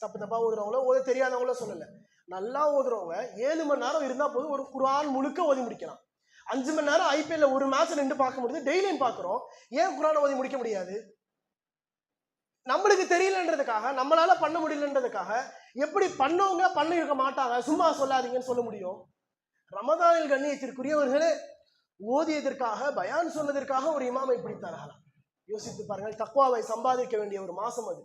தப்பா ஓதுறவங்கள, ஓத தெரியாதவங்கள சொல்லல. நல்லா ஓதுறவங்க 7 மணி நேரம் இருந்தா போதும், ஒரு குரான் முழுக்க ஓதி முடிக்கலாம். 5 மணி நேரம் IPL ஒரு மேட்ச் 2 பார்க்க முடியுது, டெய்லியும் பார்க்குறோம். ஏன் குரானை ஓதி முடிக்க முடியாது? நம்மளுக்கு தெரியலன்றதுக்காக, நம்மளால பண்ண முடியலன்றதுக்காக எப்படி பண்ணவங்க பண்ணிருக்க மாட்டாங்க சும்மா சொல்லாதீங்கன்னு சொல்ல முடியும்? ரமதானில் கண்ணியத்திற்குரியவர்களே, ஓதியதற்காக பயான் சொன்னதற்காக ஒரு இமாமை பிடித்தார்களா? யோசித்து பாருங்கள். தக்வாவை சம்பாதிக்க வேண்டிய ஒரு மாசம் அது,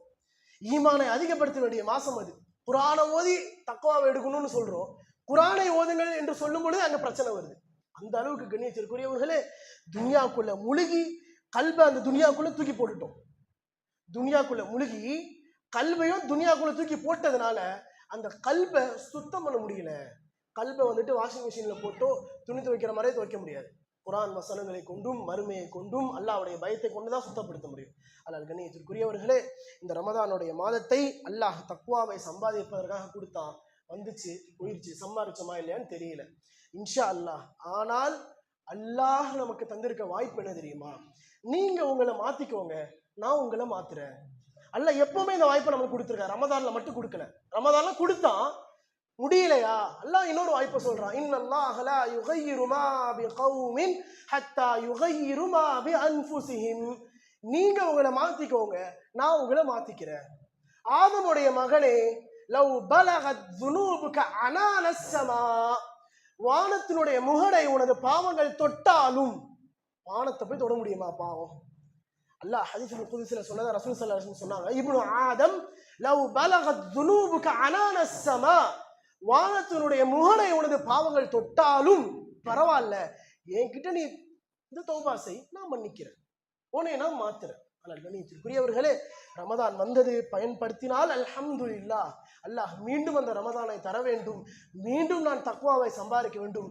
ஈமானை அதிகப்படுத்த வேண்டிய மாசம் அது. குரானை ஓதி தக்வாவை எடுக்கணும்னு சொல்றோம், குரானை ஓதுங்கள் என்று சொல்லும் பொழுது அங்க பிரச்சனை வருது. அந்த அளவுக்கு கண்ணியத்திற்குரியவர்களே, துனியாக்குள்ள முழுகி கல்வை அந்த துனியாக்குள்ள தூக்கி போட்டுட்டோம். துனியாக்குள்ள முழுகி கல்வையும் துனியாக்குள்ள தூக்கி போட்டதுனால அந்த கல்வை சுத்தம் பண்ண முடியல. கல்வை வந்துட்டு வாஷிங் மிஷின்ல போட்டோ துணி துவைக்கிற மாதிரியே துவைக்க முடியாது. குரான் வசனங்களை கொண்டும் மறுமையை கொண்டும் அல்லாஹ்வுடைய பயத்தை கொண்டுதான் சுத்தப்படுத்த முடியும். அதனால் கண்ணியத்திற்குரியவர்களே, இந்த ரமதானுடைய மாதத்தை அல்லாஹ் தக்வாவை சம்பாதிப்பதற்காக கொடுத்தான். வந்துச்சு, போயிடுச்சு, சம்பாதிச்சோமா இல்லையான்னு தெரியல. இன்ஷா அல்லாஹ். ஆனால் அல்லாஹ் நமக்கு தந்திருக்க வாய்ப்பு என்ன தெரியுமா? நீங்க உங்களை மாத்திக்கோங்க, நான் உங்களை மாத்துறேன். அல்லாஹ் எப்பவுமே இந்த வாய்ப்பை நமக்கு கொடுத்துருக்காரு. ரமதான்ல மட்டும் கொடுக்கல. ரமதான்ல கொடுத்தான், முடியலையா அல்லாஹ் இன்னொரு வாய்ப்பை சொல்றான். இன்னல்லாஹ லா யுகையிரு மா பிகௌமின் ஹத்தா யுகையிரு மா பிஅன்ஃபுஸிஹிம். நீங்க உங்களை மாத்திக்கோங்க, நான் உங்களை மாத்திக்கிறேன். ஆதமுடைய மகனே, லவ் பலகத் ذுனூபுக அனானஸ் ஸமா, வானத்தினுடைய முகடை உனது பாவங்கள் தொட்டாலும், வானத்தை போய் தொட முடியுமா பாவம்? அல்லாஹ் ஹதீஸுல் குத்ஸில சொன்னத ரசூல் ஸல்லல்லாஹு அலைஹி வஸல்லம் சொன்னாங்க, இப்னு ஆதம் லவ் பலகத் ذுனூபுக அனானஸ் ஸமா, வானத்தினுடைய முகடை உனது பாவங்கள் தொட்டாலும் பரவாயில்ல, என்கிட்ட நீ இந்த தௌபா செய், நான் மன்னிக்கிறேன், உன்னை நான் மாத்துறேன். ஆனால் கண்ணியத்திற்குரியவர்களே, ரமதான் வந்தது, பயன்படுத்தினால் அல்ஹம்துலில்லாஹ். அல்லாஹ் மீண்டும் அந்த ரமதானை தர வேண்டும், மீண்டும் நான் தக்வாவை சம்பாதிக்க வேண்டும்,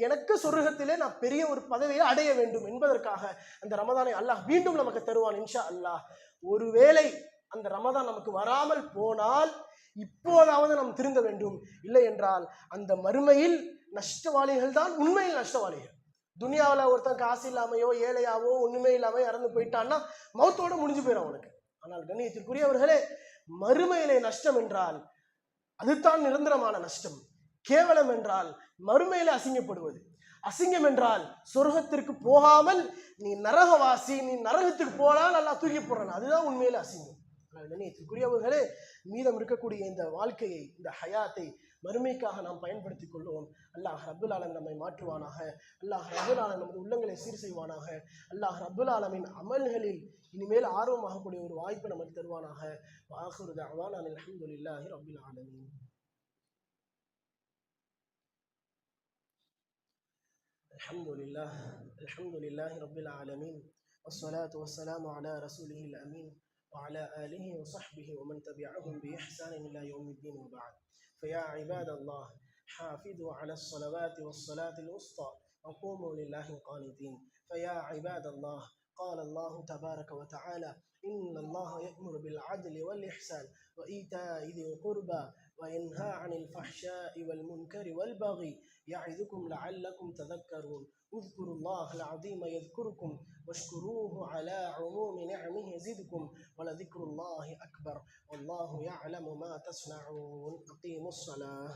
எனக்கு சொர்க்கத்திலே நான் பெரிய ஒரு பதவியை அடைய வேண்டும் என்பதற்காக அந்த ரமதானை அல்லாஹ் மீண்டும் நமக்கு தருவான் இன்ஷா அல்லாஹ். ஒருவேளை அந்த ரமதான் நமக்கு வராமல் போனால் இப்போதாவது நாம் திருந்த வேண்டும். இல்லை என்றால் அந்த மறுமையில் நஷ்டவாளிகள் தான் உண்மையில் நஷ்டவாளிகள். துனியாவில் ஒருத்தன் காசு இல்லாமையோ ஏழையாவோ ஒண்ணுமே இல்லாம இறந்து போயிட்டான்னா மௌத்தோட முடிஞ்சு போயிடும் அவனுக்கு. ஆனால் கண்ணியத்திற்குரியவர்களே, மறுமையிலே நஷ்டம் என்றால் அதுதான் நிரந்தரமான நஷ்டம். கேவலம் என்றால் மறுமையில அசிங்கப்படுவது, அசிங்கம் என்றால் சொர்க்கத்திற்கு போகாமல் நீ நரகவாசி, நீ நரகத்துக்கு போனால் நல்லா தூக்கி போடுறான், அதுதான் உண்மையில அசிங்கம். கண்ணியத்திற்குரியவர்களே, மீதம் இருக்கக்கூடிய இந்த வாழ்க்கையை, இந்த ஹயாத்தை மறுமைக்காக நாம் பயன்படுத்திக் கொள்வோம். அல்லாஹ் ரப்புல் ஆலமீன் நம்மை மாற்றுவானாக. அல்லாஹ் ரப்புல் ஆலமீன் நமது உள்ளங்களை சீர் செய்வானாக. அல்லாஹ் ரப்புல் ஆலமீன் அமல்களில் இனிமேல் ஆர்வமாகக்கூடிய ஒரு வாய்ப்பை நமக்கு தருவானாக. வஆகிரு தஅவானா அல்ஹம்துலில்லாஹி ரப்பில் ஆலமீன். அல்ஹம்துலில்லாஹி ரப்பில் ஆலமீன். வஸ்ஸலாத்து வஸ்ஸலாமு அலா ரசூலிஹில் அமீன் وعلى آله وصحبه ومن تبعهم بإحسان إلى يوم الدين وبعد. فيا عباد الله، حافظوا على الصلوات والصلاة الوسطى وقوموا لله قانتين. فيا عباد الله، قال الله تبارك وتعالى: إن الله يأمر بالعدل والإحسان وإيتاء ذي القربى وينهى عن الفحشاء والمنكر والبغي يعظكم لعلكم تذكرون. اذكروا الله العظيم يذكركم واشكروه على عموم نعمه يزدكم ولذكر الله أكبر والله يعلم ما تصنعون. أقيموا الصلاة.